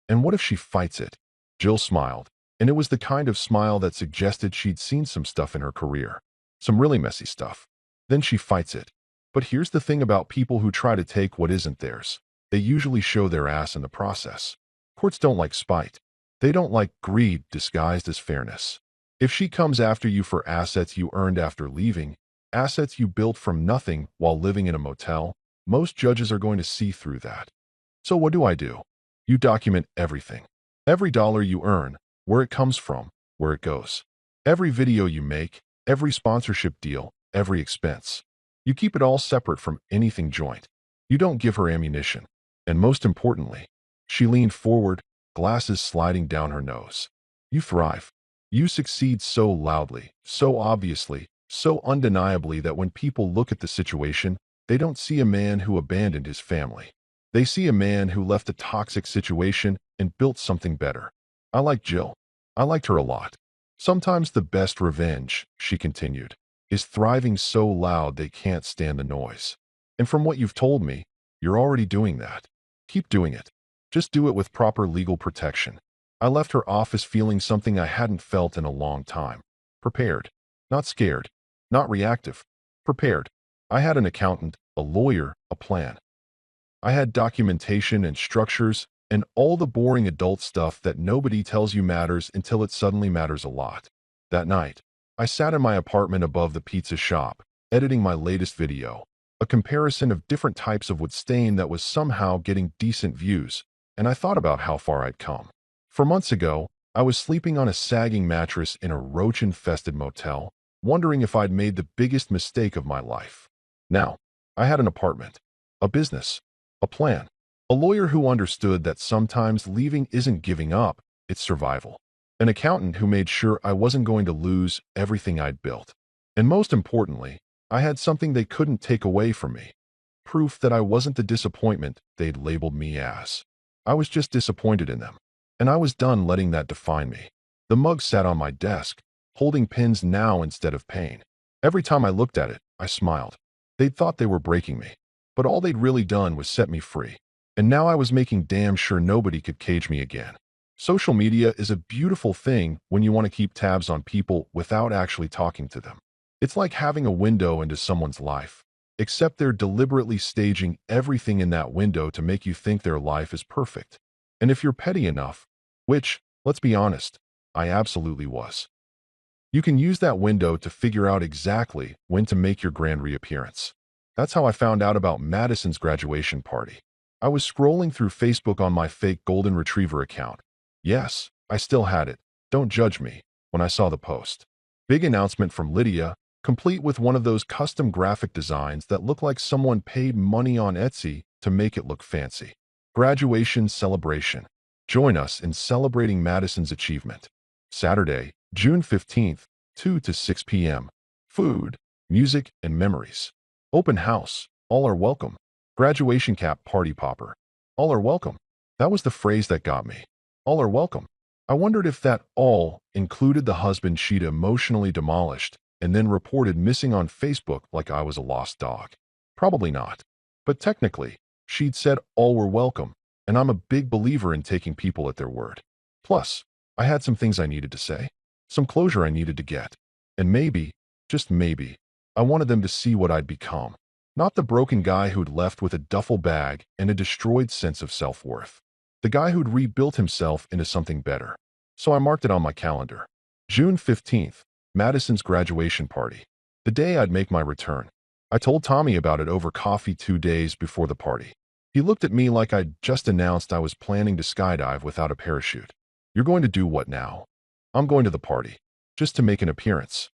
And what if she fights it? Jill smiled, and it was the kind of smile that suggested she'd seen some stuff in her career. Some really messy stuff. Then she fights it. But here's the thing about people who try to take what isn't theirs. They usually show their ass in the process. Courts don't like spite. They don't like greed disguised as fairness. If she comes after you for assets you earned after leaving, assets you built from nothing while living in a motel, most judges are going to see through that. So what do? You document everything. Every dollar you earn, where it comes from, where it goes. Every video you make, every sponsorship deal, every expense. You keep it all separate from anything joint. You don't give her ammunition. And most importantly, she leaned forward, glasses sliding down her nose. You thrive. You succeed so loudly, so obviously, so undeniably that when people look at the situation, they don't see a man who abandoned his family. They see a man who left a toxic situation and built something better. I like Jill. I liked her a lot. Sometimes the best revenge, she continued, is thriving so loud they can't stand the noise. And from what you've told me, you're already doing that. Keep doing it. Just do it with proper legal protection. I left her office feeling something I hadn't felt in a long time. Prepared. Not scared. Not reactive. Prepared. I had an accountant, a lawyer, a plan. I had documentation and structures and all the boring adult stuff that nobody tells you matters until it suddenly matters a lot. That night, I sat in my apartment above the pizza shop, editing my latest video, a comparison of different types of wood stain that was somehow getting decent views, and I thought about how far I'd come. For months ago, I was sleeping on a sagging mattress in a roach-infested motel. wondering if I'd made the biggest mistake of my life. Now, I had an apartment, a business, a plan, a lawyer who understood that sometimes leaving isn't giving up, it's survival, an accountant who made sure I wasn't going to lose everything I'd built. And most importantly, I had something they couldn't take away from me, proof that I wasn't the disappointment they'd labeled me as. I was just disappointed in them, and I was done letting that define me. The mug sat on my desk, holding pins now instead of pain. Every time I looked at it, I smiled. They'd thought they were breaking me, but all they'd really done was set me free. And now I was making damn sure nobody could cage me again. Social media is a beautiful thing when you want to keep tabs on people without actually talking to them. It's like having a window into someone's life, except they're deliberately staging everything in that window to make you think their life is perfect. And if you're petty enough, which, let's be honest, I absolutely was, you can use that window to figure out exactly when to make your grand reappearance. That's how I found out about Madison's graduation party. I was scrolling through Facebook on my fake golden retriever account. Yes, I still had it. Don't judge me. When I saw the post. Big announcement from Lydia, complete with one of those custom graphic designs that look like someone paid money on Etsy to make it look fancy. Graduation celebration. Join us in celebrating Madison's achievement. Saturday, June 15th, 2 to 6 p.m. Food, music, and memories. Open house. All are welcome. Graduation cap party popper. All are welcome. That was the phrase that got me. All are welcome. I wondered if that all included the husband she'd emotionally demolished and then reported missing on Facebook like I was a lost dog. Probably not. But technically, she'd said all were welcome, and I'm a big believer in taking people at their word. Plus, I had some things I needed to say, some closure I needed to get, and maybe, just maybe, I wanted them to see what I'd become. Not the broken guy who'd left with a duffel bag and a destroyed sense of self-worth. The guy who'd rebuilt himself into something better. So I marked it on my calendar. June 15th, Madison's graduation party. The day I'd make my return. I told Tommy about it over coffee 2 days before the party. He looked at me like I'd just announced I was planning to skydive without a parachute. You're going to do what now? I'm going to the party. Just to make an appearance.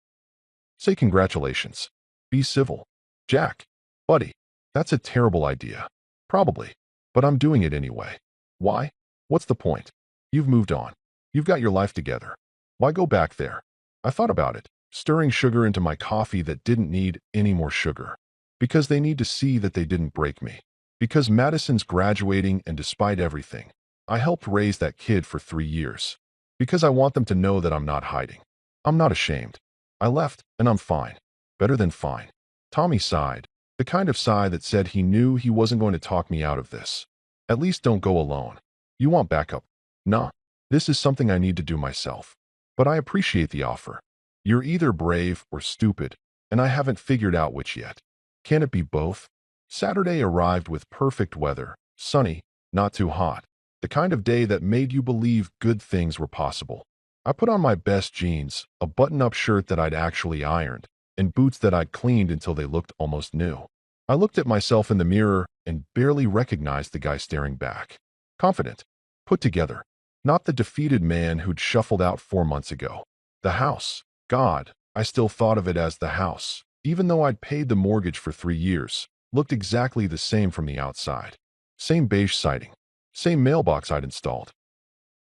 Say congratulations. Be civil. Jack. Buddy. That's a terrible idea. Probably. But I'm doing it anyway. Why? What's the point? You've moved on. You've got your life together. Why go back there? I thought about it, stirring sugar into my coffee that didn't need any more sugar. Because they need to see that they didn't break me. Because Madison's graduating and despite everything, I helped raise that kid for 3 years. Because I want them to know that I'm not hiding. I'm not ashamed. I left, and I'm fine. Better than fine. Tommy sighed, the kind of sigh that said he knew he wasn't going to talk me out of this. At least don't go alone. You want backup? Nah. This is something I need to do myself. But I appreciate the offer. You're either brave or stupid, and I haven't figured out which yet. Can it be both? Saturday arrived with perfect weather, sunny, not too hot. The kind of day that made you believe good things were possible. I put on my best jeans, a button-up shirt that I'd actually ironed, and boots that I'd cleaned until they looked almost new. I looked at myself in the mirror and barely recognized the guy staring back. Confident. Put together. Not the defeated man who'd shuffled out 4 months ago. The house. God, I still thought of it as the house. Even though I'd paid the mortgage for 3 years, looked exactly the same from the outside. Same beige siding. Same mailbox I'd installed.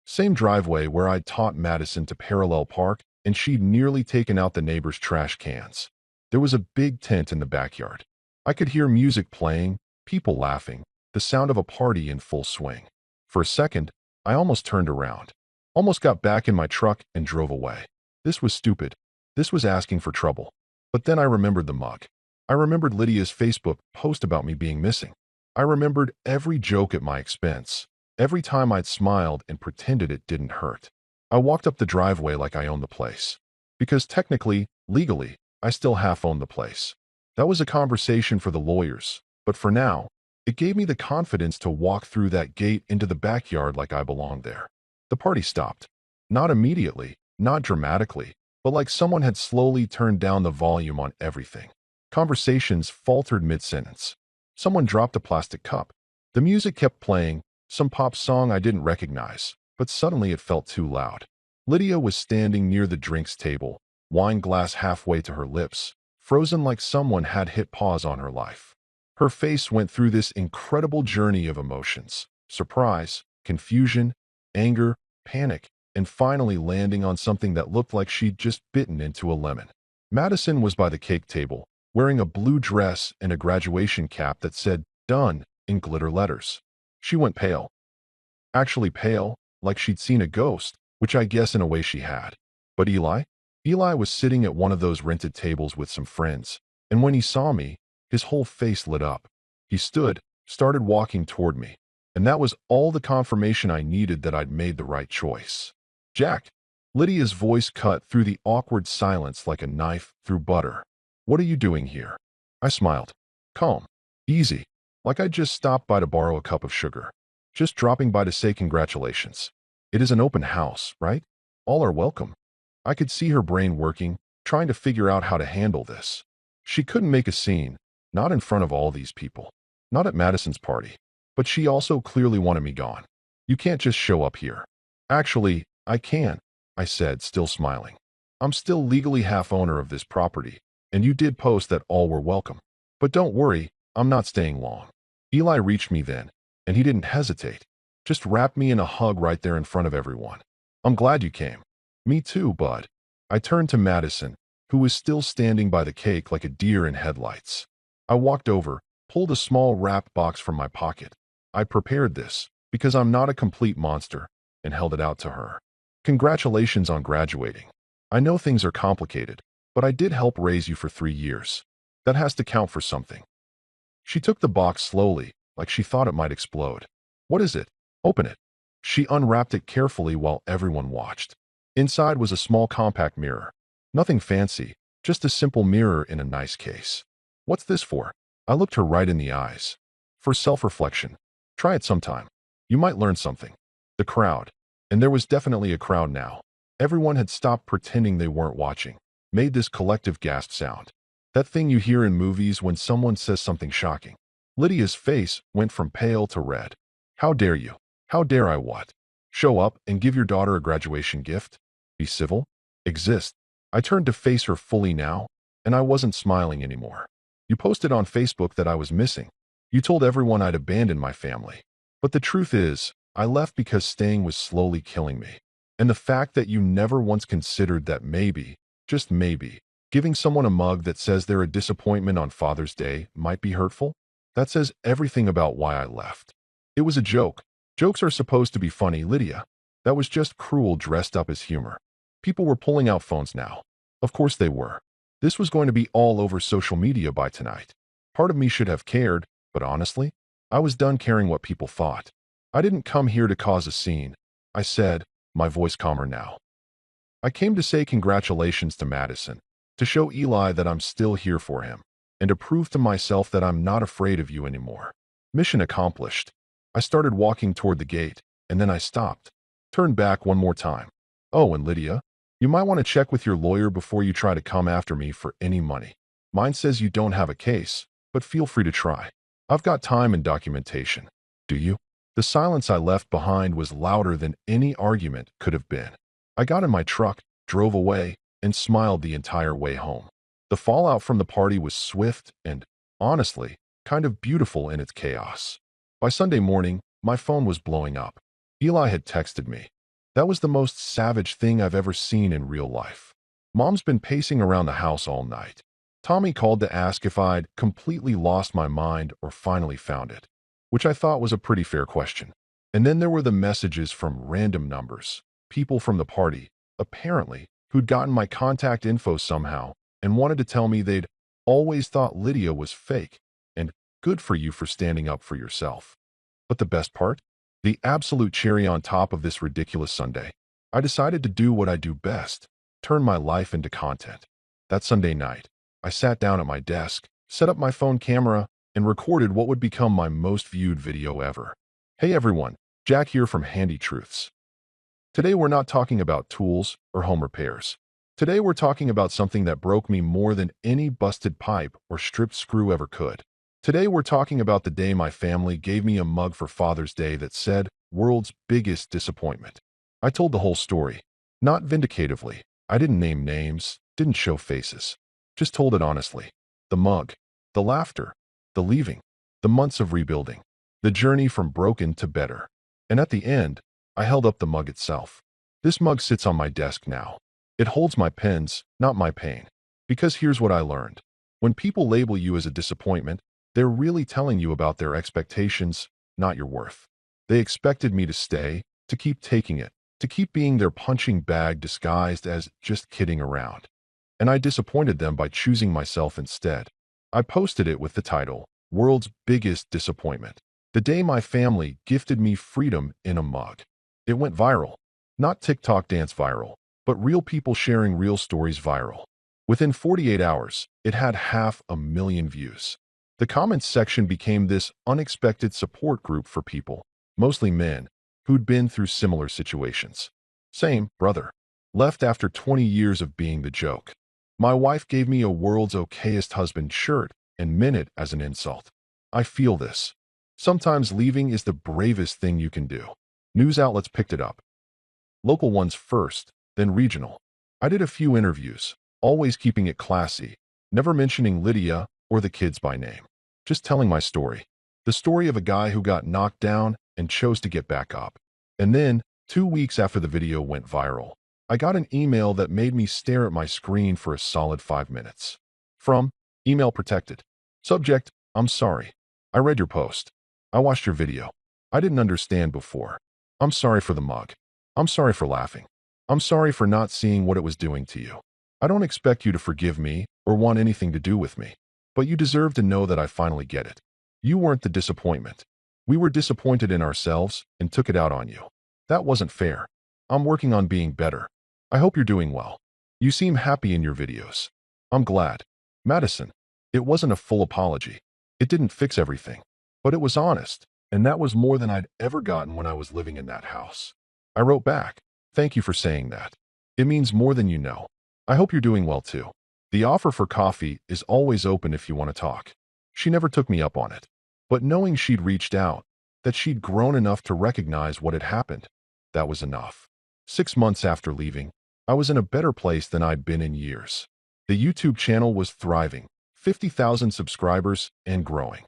Same driveway where I'd taught Madison to parallel park, and she'd nearly taken out the neighbor's trash cans. There was a big tent in the backyard. I could hear music playing, people laughing, the sound of a party in full swing. For a second, I almost turned around. Almost got back in my truck and drove away. This was stupid. This was asking for trouble. But then I remembered the mug. I remembered Lydia's Facebook post about me being missing. I remembered every joke at my expense. Every time I'd smiled and pretended it didn't hurt. I walked up the driveway like I owned the place. Because technically, legally, I still half owned the place. That was a conversation for the lawyers, but for now, it gave me the confidence to walk through that gate into the backyard like I belonged there. The party stopped. Not immediately, not dramatically, but like someone had slowly turned down the volume on everything. Conversations faltered mid-sentence. Someone dropped a plastic cup. The music kept playing, some pop song I didn't recognize, but suddenly it felt too loud. Lydia was standing near the drinks table, wine glass halfway to her lips, frozen like someone had hit pause on her life. Her face went through this incredible journey of emotions: surprise, confusion, anger, panic, and finally landing on something that looked like she'd just bitten into a lemon. Madison was by the cake table, wearing a blue dress and a graduation cap that said "Done" in glitter letters. She went pale. Actually pale, like she'd seen a ghost, which I guess in a way she had. But Eli? Eli was sitting at one of those rented tables with some friends, and when he saw me, his whole face lit up. He stood, started walking toward me, and that was all the confirmation I needed that I'd made the right choice. Jack. Lydia's voice cut through the awkward silence like a knife through butter. What are you doing here? I smiled. Calm. Easy. Like I just stopped by to borrow a cup of sugar. Just dropping by to say congratulations. It is an open house, right? All are welcome. I could see her brain working, trying to figure out how to handle this. She couldn't make a scene, not in front of all these people, not at Madison's party, but she also clearly wanted me gone. You can't just show up here. Actually, I can, I said, still smiling. I'm still legally half owner of this property, and you did post that all were welcome. But don't worry, I'm not staying long. Eli reached me then, and he didn't hesitate. Just wrapped me in a hug right there in front of everyone. I'm glad you came. Me too, bud. I turned to Madison, who was still standing by the cake like a deer in headlights. I walked over, pulled a small wrapped box from my pocket. I prepared this, because I'm not a complete monster, and held it out to her. Congratulations on graduating. I know things are complicated, but I did help raise you for 3 years. That has to count for something. She took the box slowly, like she thought it might explode. What is it? Open it. She unwrapped it carefully while everyone watched. Inside was a small compact mirror. Nothing fancy, just a simple mirror in a nice case. What's this for? I looked her right in the eyes. For self-reflection. Try it sometime. You might learn something. The crowd. And there was definitely a crowd now. Everyone had stopped pretending they weren't watching. Made this collective gasp sound. That thing you hear in movies when someone says something shocking. Lydia's face went from pale to red. How dare you? How dare I what? Show up and give your daughter a graduation gift? Be civil? Exist? I turned to face her fully now, and I wasn't smiling anymore. You posted on Facebook that I was missing. You told everyone I'd abandoned my family. But the truth is, I left because staying was slowly killing me. And the fact that you never once considered that maybe, just maybe, giving someone a mug that says they're a disappointment on Father's Day might be hurtful, that says everything about why I left. It was a joke. Jokes are supposed to be funny, Lydia. That was just cruel dressed up as humor. People were pulling out phones now. Of course they were. This was going to be all over social media by tonight. Part of me should have cared, but honestly, I was done caring what people thought. I didn't come here to cause a scene, I said, my voice calmer now. I came to say congratulations to Madison, to show Eli that I'm still here for him, and to prove to myself that I'm not afraid of you anymore. Mission accomplished. I started walking toward the gate, and then I stopped. Turned back one more time. Oh, and Lydia, you might want to check with your lawyer before you try to come after me for any money. Mine says you don't have a case, but feel free to try. I've got time and documentation. Do you? The silence I left behind was louder than any argument could have been. I got in my truck, drove away, and smiled the entire way home. The fallout from the party was swift and, honestly, kind of beautiful in its chaos. By Sunday morning, my phone was blowing up. Eli had texted me. That was the most savage thing I've ever seen in real life. Mom's been pacing around the house all night. Tommy called to ask if I'd completely lost my mind or finally found it, which I thought was a pretty fair question. And then there were the messages from random numbers, people from the party, apparently, who'd gotten my contact info somehow and wanted to tell me they'd always thought Lydia was fake, and good for you for standing up for yourself. But the best part? The absolute cherry on top of this ridiculous Sunday. I decided to do what I do best, turn my life into content. That Sunday night, I sat down at my desk, set up my phone camera, and recorded what would become my most viewed video ever. Hey everyone, Jack here from Handy Truths. Today we're not talking about tools or home repairs. Today we're talking about something that broke me more than any busted pipe or stripped screw ever could. Today we're talking about the day my family gave me a mug for Father's Day that said, "World's biggest disappointment." I told the whole story. Not vindicatively. I didn't name names, didn't show faces. Just told it honestly. The mug, the laughter, the leaving, the months of rebuilding, the journey from broken to better. And at the end, I held up the mug itself. This mug sits on my desk now. It holds my pens, not my pain. Because here's what I learned. When people label you as a disappointment, they're really telling you about their expectations, not your worth. They expected me to stay, to keep taking it, to keep being their punching bag disguised as just kidding around. And I disappointed them by choosing myself instead. I posted it with the title, World's Biggest Disappointment. The day my family gifted me freedom in a mug. It went viral. Not TikTok dance viral, but real people sharing real stories viral. Within 48 hours, it had 500,000 views. The comments section became this unexpected support group for people, mostly men, who'd been through similar situations. Same, brother. Left after 20 years of being the joke. My wife gave me a world's okayest husband shirt and meant it as an insult. I feel this. Sometimes leaving is the bravest thing you can do. News outlets picked it up. Local ones first, then regional. I did a few interviews, always keeping it classy, never mentioning Lydia or the kids by name. Just telling my story. The story of a guy who got knocked down and chose to get back up. And then, 2 weeks after the video went viral, I got an email that made me stare at my screen for a solid 5 minutes. From, email protected. Subject, I'm sorry. I read your post. I watched your video. I didn't understand before. I'm sorry for the mug. I'm sorry for laughing. I'm sorry for not seeing what it was doing to you. I don't expect you to forgive me or want anything to do with me. But you deserve to know that I finally get it. You weren't the disappointment. We were disappointed in ourselves and took it out on you. That wasn't fair. I'm working on being better. I hope you're doing well. You seem happy in your videos. I'm glad. Madison. It wasn't a full apology. It didn't fix everything. But it was honest. And that was more than I'd ever gotten when I was living in that house. I wrote back. Thank you for saying that. It means more than you know. I hope you're doing well too. The offer for coffee is always open if you want to talk. She never took me up on it. But knowing she'd reached out, that she'd grown enough to recognize what had happened, that was enough. 6 months after leaving, I was in a better place than I'd been in years. The YouTube channel was thriving, 50,000 subscribers and growing.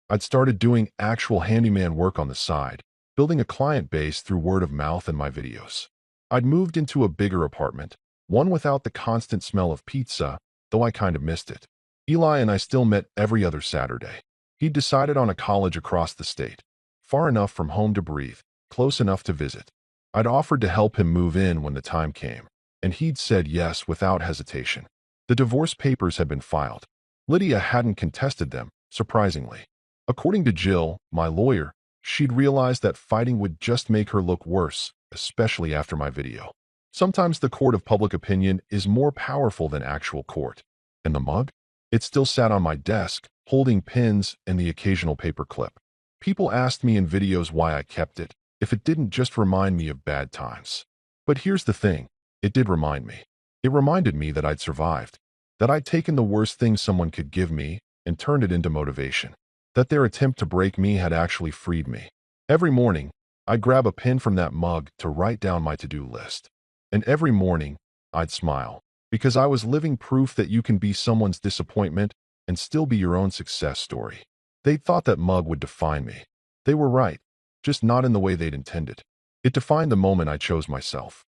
I'd started doing actual handyman work on the side, building a client base through word of mouth and my videos. I'd moved into a bigger apartment, one without the constant smell of pizza, though I kind of missed it. Eli and I still met every other Saturday. He'd decided on a college across the state, far enough from home to breathe, close enough to visit. I'd offered to help him move in when the time came, and he'd said yes without hesitation. The divorce papers had been filed. Lydia hadn't contested them, surprisingly. According to Jill, my lawyer, she'd realized that fighting would just make her look worse, especially after my video. Sometimes the court of public opinion is more powerful than actual court. And the mug? It still sat on my desk, holding pins and the occasional paper clip. People asked me in videos why I kept it, if it didn't just remind me of bad times. But here's the thing, it did remind me. It reminded me that I'd survived, that I'd taken the worst thing someone could give me and turned it into motivation, that their attempt to break me had actually freed me. Every morning, I'd grab a pen from that mug to write down my to-do list. And every morning, I'd smile, because I was living proof that you can be someone's disappointment and still be your own success story. They thought that mug would define me. They were right, just not in the way they'd intended. It defined the moment I chose myself.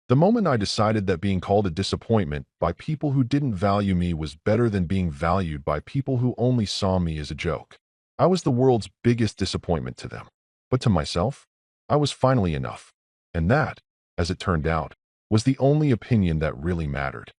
The moment I decided that being called a disappointment by people who didn't value me was better than being valued by people who only saw me as a joke. I was the world's biggest disappointment to them. But to myself, I was finally enough. And that, as it turned out, was the only opinion that really mattered.